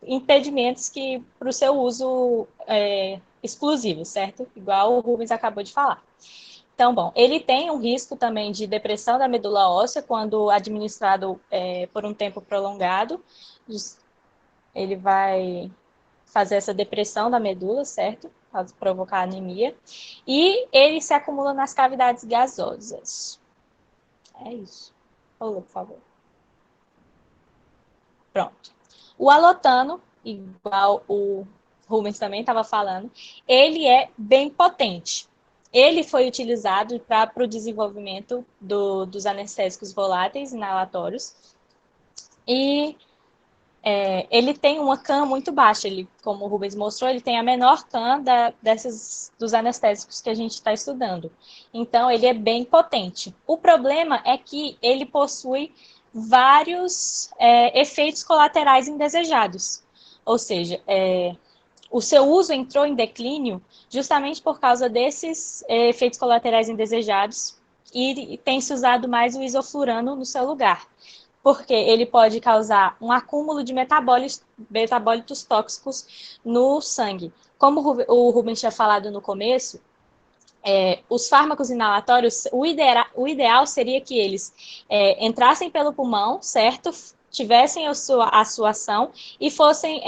impedimentos que para o seu uso exclusivo, certo? Igual o Rubens acabou de falar. Então, bom, ele tem um risco também de depressão da medula óssea quando administrado por um tempo prolongado. Ele vai fazer essa depressão da medula, certo? Pode provocar anemia. E ele se acumula nas cavidades gasosas. É isso. Olá, por favor. Pronto. O alotano, igual o Rubens também estava falando, ele é bem potente. Ele foi utilizado para o desenvolvimento dos anestésicos voláteis inalatórios e ele tem uma CAM muito baixa. Ele, como o Rubens mostrou, ele tem a menor CAM dos anestésicos que a gente está estudando. Então, ele é bem potente. O problema é que ele possui vários efeitos colaterais indesejados. Ou seja, o seu uso entrou em declínio justamente por causa desses efeitos colaterais indesejados e tem se usado mais o isoflurano no seu lugar, porque ele pode causar um acúmulo de metabólitos tóxicos no sangue. Como o Rubens tinha falado no começo, os fármacos inalatórios, o ideal seria que eles entrassem pelo pulmão, certo? tivessem a sua ação e fossem,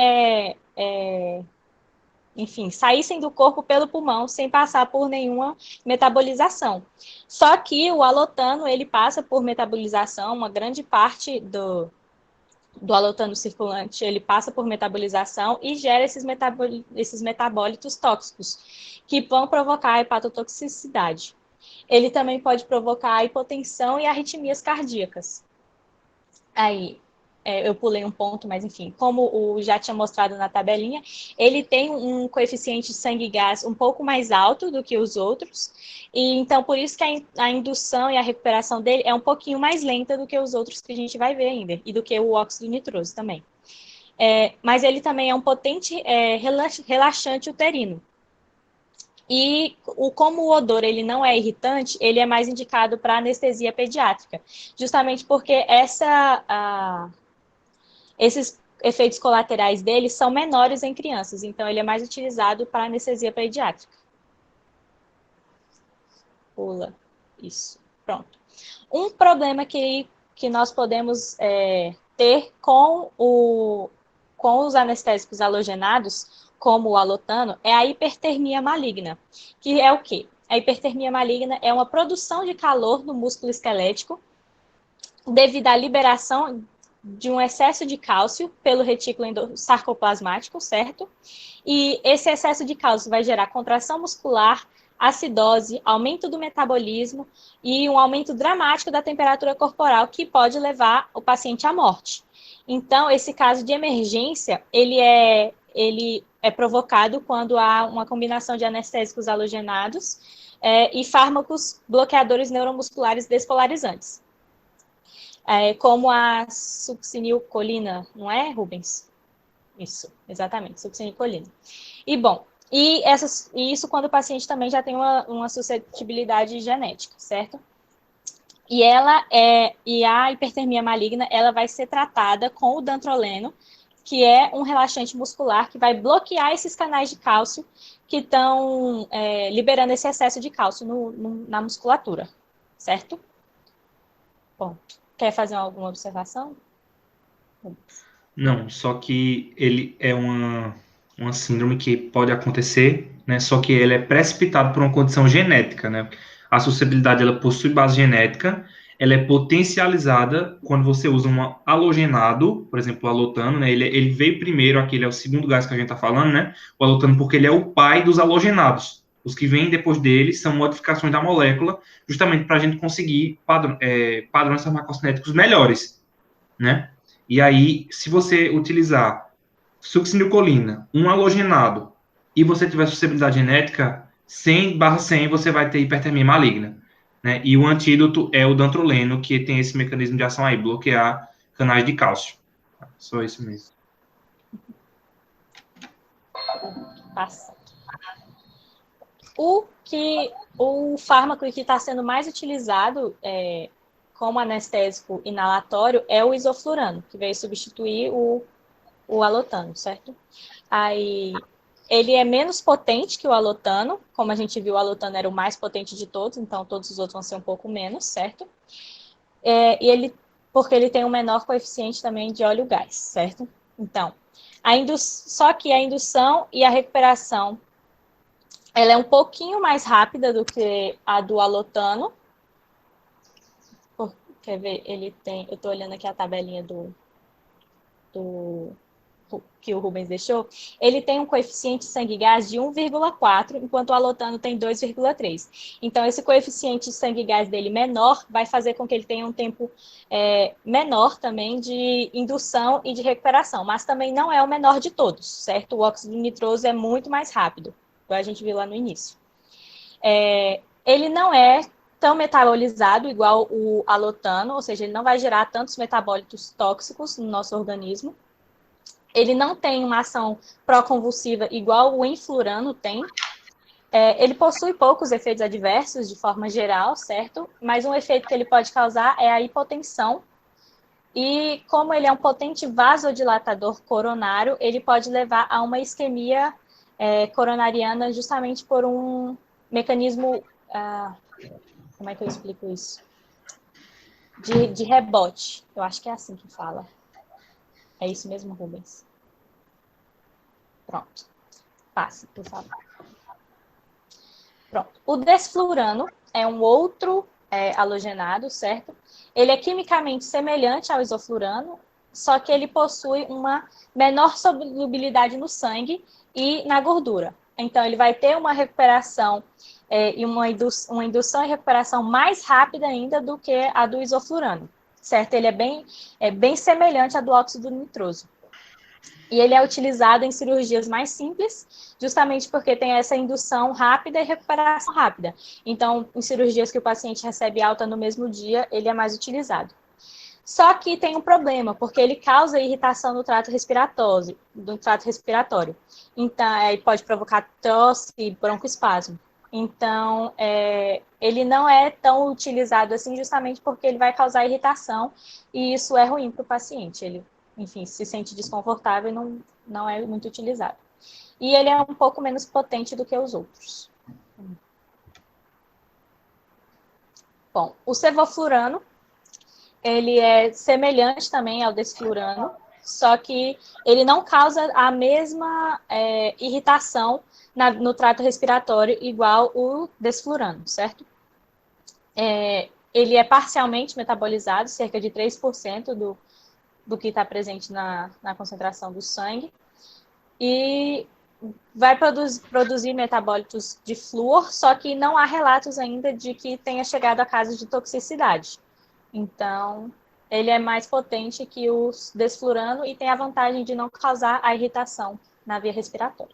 enfim, saíssem do corpo pelo pulmão sem passar por nenhuma metabolização. Só que o alotano, ele passa por metabolização, uma grande parte do alotano circulante, ele passa por metabolização e gera esses metabólitos tóxicos, que vão provocar a hepatotoxicidade. Ele também pode provocar hipotensão e arritmias cardíacas. Aí, eu pulei um ponto, mas enfim, como já tinha mostrado na tabelinha, ele tem um coeficiente de sangue e gás um pouco mais alto do que os outros, e então por isso que a indução e a recuperação dele é um pouquinho mais lenta do que os outros que a gente vai ver ainda, e do que o óxido nitroso também. Mas ele também é um potente relaxante uterino. E como o odor ele não é irritante, ele é mais indicado para anestesia pediátrica, justamente porque esses efeitos colaterais dele são menores em crianças, então ele é mais utilizado para anestesia pediátrica. Pula. Isso. Pronto. Um problema que nós podemos ter com os anestésicos halogenados, como o alotano, é a hipertermia maligna, que é o quê? A hipertermia maligna é uma produção de calor no músculo esquelético devido à liberação de um excesso de cálcio pelo retículo sarcoplasmático, certo? E esse excesso de cálcio vai gerar contração muscular, acidose, aumento do metabolismo e um aumento dramático da temperatura corporal que pode levar o paciente à morte. Então, esse caso de emergência, ele é provocado quando há uma combinação de anestésicos halogenados e fármacos bloqueadores neuromusculares despolarizantes. Como a succinilcolina, não é, Rubens? Isso, exatamente, succinilcolina. E, bom, e isso quando o paciente também já tem uma suscetibilidade genética, certo? E a hipertermia maligna, ela vai ser tratada com o dantroleno, que é um relaxante muscular que vai bloquear esses canais de cálcio que estão liberando esse excesso de cálcio na musculatura, certo? Bom, quer fazer alguma observação? Não, só que ele é uma síndrome que pode acontecer, né? Só que ele é precipitado por uma condição genética, né? A suscetibilidade, ela possui base genética, ela é potencializada quando você usa um halogenado, por exemplo, o alotano, né? Ele veio primeiro, aquele é o segundo gás que a gente está falando, né? O alotano, porque ele é o pai dos halogenados. Os que vêm depois dele são modificações da molécula, justamente para a gente conseguir padrões farmacocinéticos melhores, né? E aí, se você utilizar succinilcolina, um halogenado, e você tiver suscetibilidade genética, 100/100 você vai ter hipertermia maligna. Né? E o antídoto é o dantroleno, que tem esse mecanismo de ação aí, bloquear canais de cálcio. Só isso mesmo. Passa. O fármaco que está sendo mais utilizado como anestésico inalatório é o isoflurano, que veio substituir o alotano, certo? Aí, ele é menos potente que o alotano, como a gente viu, o alotano era o mais potente de todos, então todos os outros vão ser um pouco menos, certo? Porque ele tem um menor coeficiente também de óleo-gás, certo? Então, só que a indução e a recuperação ela é um pouquinho mais rápida do que a do alotano. Quer ver? Ele tem. Eu estou olhando aqui a tabelinha que o Rubens deixou. Ele tem um coeficiente sangue-gás de 1,4, enquanto o alotano tem 2,3. Então, esse coeficiente de sangue-gás dele menor vai fazer com que ele tenha um tempo menor também de indução e de recuperação, mas também não é o menor de todos, certo? O óxido nitroso é muito mais rápido, como a gente viu lá no início. Ele não é tão metabolizado igual o alotano, ou seja, ele não vai gerar tantos metabólitos tóxicos no nosso organismo. Ele não tem uma ação pró-convulsiva igual o enflurano tem. Ele possui poucos efeitos adversos de forma geral, certo? Mas um efeito que ele pode causar é a hipotensão. E como ele é um potente vasodilatador coronário, ele pode levar a uma isquemia coronariana justamente por um mecanismo... como é que eu explico isso? De rebote. Eu acho que é assim que fala. É isso mesmo, Rubens? Pronto. Passe, por favor. Pronto. O desflurano é um outro halogenado, certo? Ele é quimicamente semelhante ao isoflurano, só que ele possui uma menor solubilidade no sangue e na gordura. Então, ele vai ter uma recuperação e uma indução e recuperação mais rápida ainda do que a do isoflurano, certo? Ele é bem semelhante à do óxido nitroso. E ele é utilizado em cirurgias mais simples, justamente porque tem essa indução rápida e recuperação rápida. Então, em cirurgias que o paciente recebe alta no mesmo dia, ele é mais utilizado. Só que tem um problema, porque ele causa irritação no trato respiratório. Então, pode provocar tosse e broncoespasmo. Então, ele não é tão utilizado assim, justamente porque ele vai causar irritação, e isso é ruim para o paciente. Ele, enfim, se sente desconfortável e não é muito utilizado. E ele é um pouco menos potente do que os outros. Bom, o sevoflurano, ele é semelhante também ao desflurano, só que ele não causa a mesma irritação no trato respiratório igual o desflurano, certo? Ele é parcialmente metabolizado, cerca de 3% do que está presente na concentração do sangue, e vai produzir metabólitos de flúor, só que não há relatos ainda de que tenha chegado a casos de toxicidade. Então, ele é mais potente que o desflurano e tem a vantagem de não causar a irritação na via respiratória.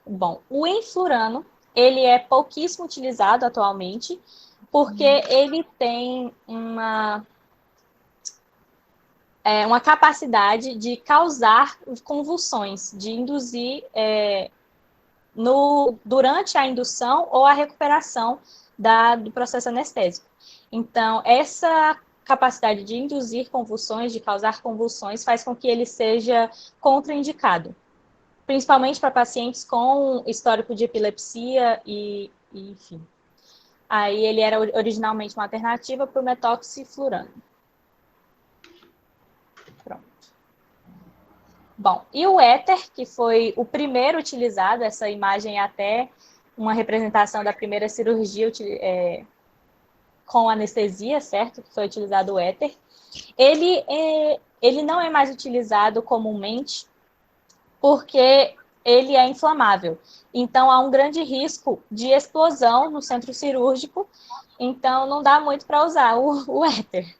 Bom, o enflurano, ele é pouquíssimo utilizado atualmente, porque ele tem uma capacidade de causar convulsões, de induzir durante a indução ou a recuperação do processo anestésico. Então, essa capacidade de induzir convulsões, de causar convulsões, faz com que ele seja contraindicado, principalmente para pacientes com histórico de epilepsia e enfim. Aí ele era originalmente uma alternativa para o metoxiflurano. Pronto. Bom, e o éter, que foi o primeiro utilizado, essa imagem é até uma representação da primeira cirurgia com anestesia, certo? Que foi utilizado o éter. Ele não é mais utilizado comumente porque ele é inflamável. Então, há um grande risco de explosão no centro cirúrgico, então não dá muito para usar o éter.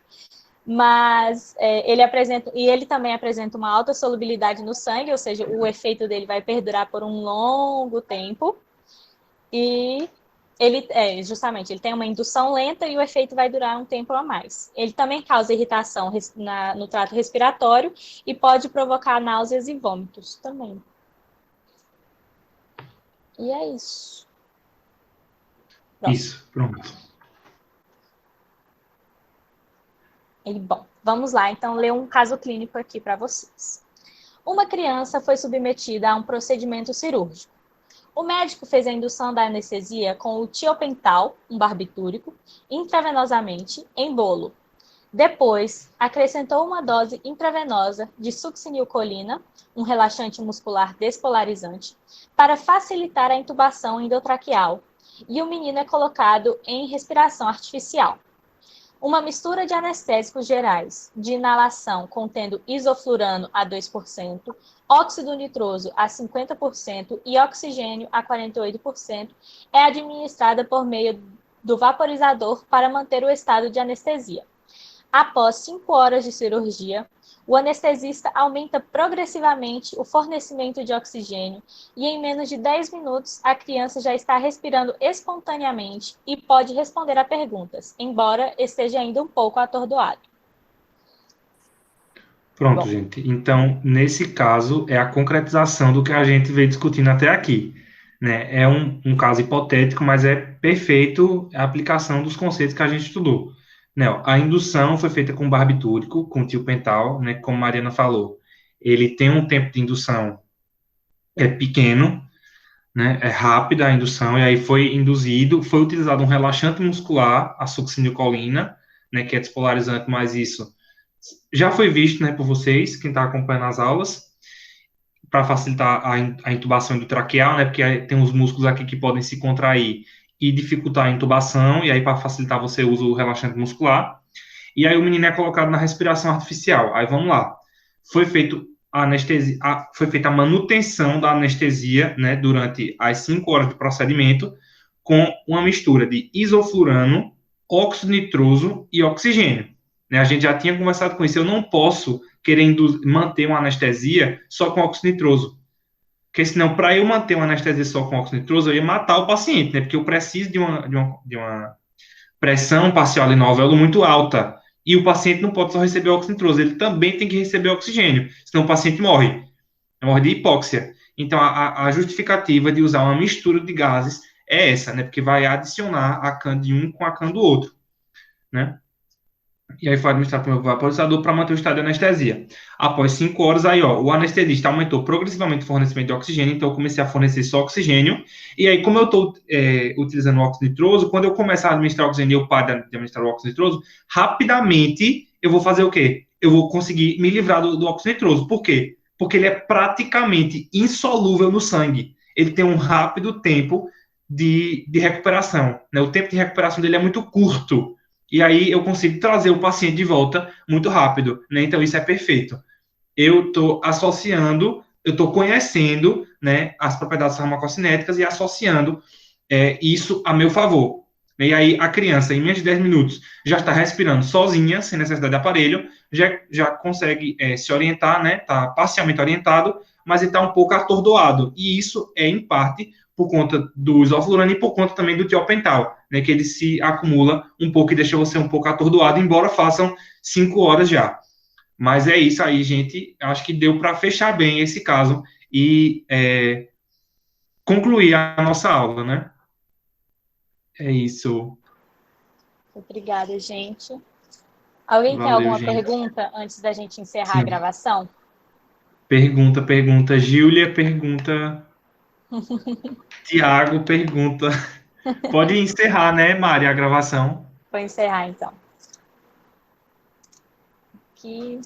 Mas ele também apresenta uma alta solubilidade no sangue, ou seja, o efeito dele vai perdurar por um longo tempo. E ele tem uma indução lenta e o efeito vai durar um tempo a mais. Ele também causa irritação no trato respiratório e pode provocar náuseas e vômitos também. E é isso. Pronto. Isso, pronto. Bom, vamos lá, então, ler um caso clínico aqui para vocês. Uma criança foi submetida a um procedimento cirúrgico. O médico fez a indução da anestesia com o tiopental, um barbitúrico, intravenosamente, em bolo. Depois, acrescentou uma dose intravenosa de succinilcolina, um relaxante muscular despolarizante, para facilitar a intubação endotraqueal, e o menino é colocado em respiração artificial. Uma mistura de anestésicos gerais de inalação contendo isoflurano a 2%, óxido nitroso a 50% e oxigênio a 48% é administrada por meio do vaporizador para manter o estado de anestesia. Após 5 horas de cirurgia, o anestesista aumenta progressivamente o fornecimento de oxigênio e em menos de 10 minutos a criança já está respirando espontaneamente e pode responder a perguntas, embora esteja ainda um pouco atordoado. Pronto, gente. Então, nesse caso, é a concretização do que a gente veio discutindo até aqui. Né? É um caso hipotético, mas é perfeito a aplicação dos conceitos que a gente estudou. Né? A indução foi feita com barbitúrico, com tiopental, né? Como a Mariana falou. Ele tem um tempo de indução pequeno, né? É rápida a indução, e aí foi utilizado um relaxante muscular, a succinilcolina, né, que é despolarizante, mas isso já foi visto, né, por vocês, quem está acompanhando as aulas, para facilitar a intubação endotraqueal, né, porque tem os músculos aqui que podem se contrair e dificultar a intubação, e aí para facilitar você usa o relaxante muscular. E aí o menino é colocado na respiração artificial. Aí vamos lá. Foi feito a anestesia, foi feita a manutenção da anestesia, né, durante as 5 horas de procedimento, com uma mistura de isoflurano, óxido nitroso e oxigênio. Né, a gente já tinha conversado com isso. Eu não posso querendo manter uma anestesia só com óxido nitroso. Porque senão, para eu manter uma anestesia só com óxido nitroso, eu ia matar o paciente, né? Porque eu preciso de uma pressão parcial no alvéolo muito alta. E o paciente não pode só receber óxido nitroso, ele também tem que receber oxigênio, senão o paciente morre de hipóxia. Então, a justificativa de usar uma mistura de gases é essa, né? Porque vai adicionar a CAN de um com a CAN do outro, né? E aí foi administrado por um vaporizador para manter o estado de anestesia. Após 5 horas, aí, ó, o anestesista aumentou progressivamente o fornecimento de oxigênio, então eu comecei a fornecer só oxigênio. E aí, como eu estou utilizando o óxido nitroso, quando eu começar a administrar oxigênio e eu paro de administrar o óxido nitroso, rapidamente eu vou fazer o quê? Eu vou conseguir me livrar do óxido nitroso. Por quê? Porque ele é praticamente insolúvel no sangue. Ele tem um rápido tempo de recuperação, né? O tempo de recuperação dele é muito curto. E aí eu consigo trazer o paciente de volta muito rápido, né? Então isso é perfeito. Eu estou associando, eu estou conhecendo, né, as propriedades farmacocinéticas e associando isso a meu favor. E aí a criança, em menos de 10 minutos, já está respirando sozinha, sem necessidade de aparelho, já consegue se orientar, né? Está parcialmente orientado, mas ele está um pouco atordoado. E isso é, em parte, por conta do isoflurano e por conta também do tiopental, né? Que ele se acumula um pouco e deixa você um pouco atordoado, embora façam 5 horas já. Mas é isso aí, gente. Acho que deu para fechar bem esse caso e concluir a nossa aula, né? É isso. Obrigada, gente. Alguém tem Valeu, alguma gente. pergunta antes da gente encerrar a Sim. gravação? Pergunta. Gíulia pergunta. Tiago pergunta. Pode encerrar, né, Mari, a gravação? Vou encerrar, então. Aqui.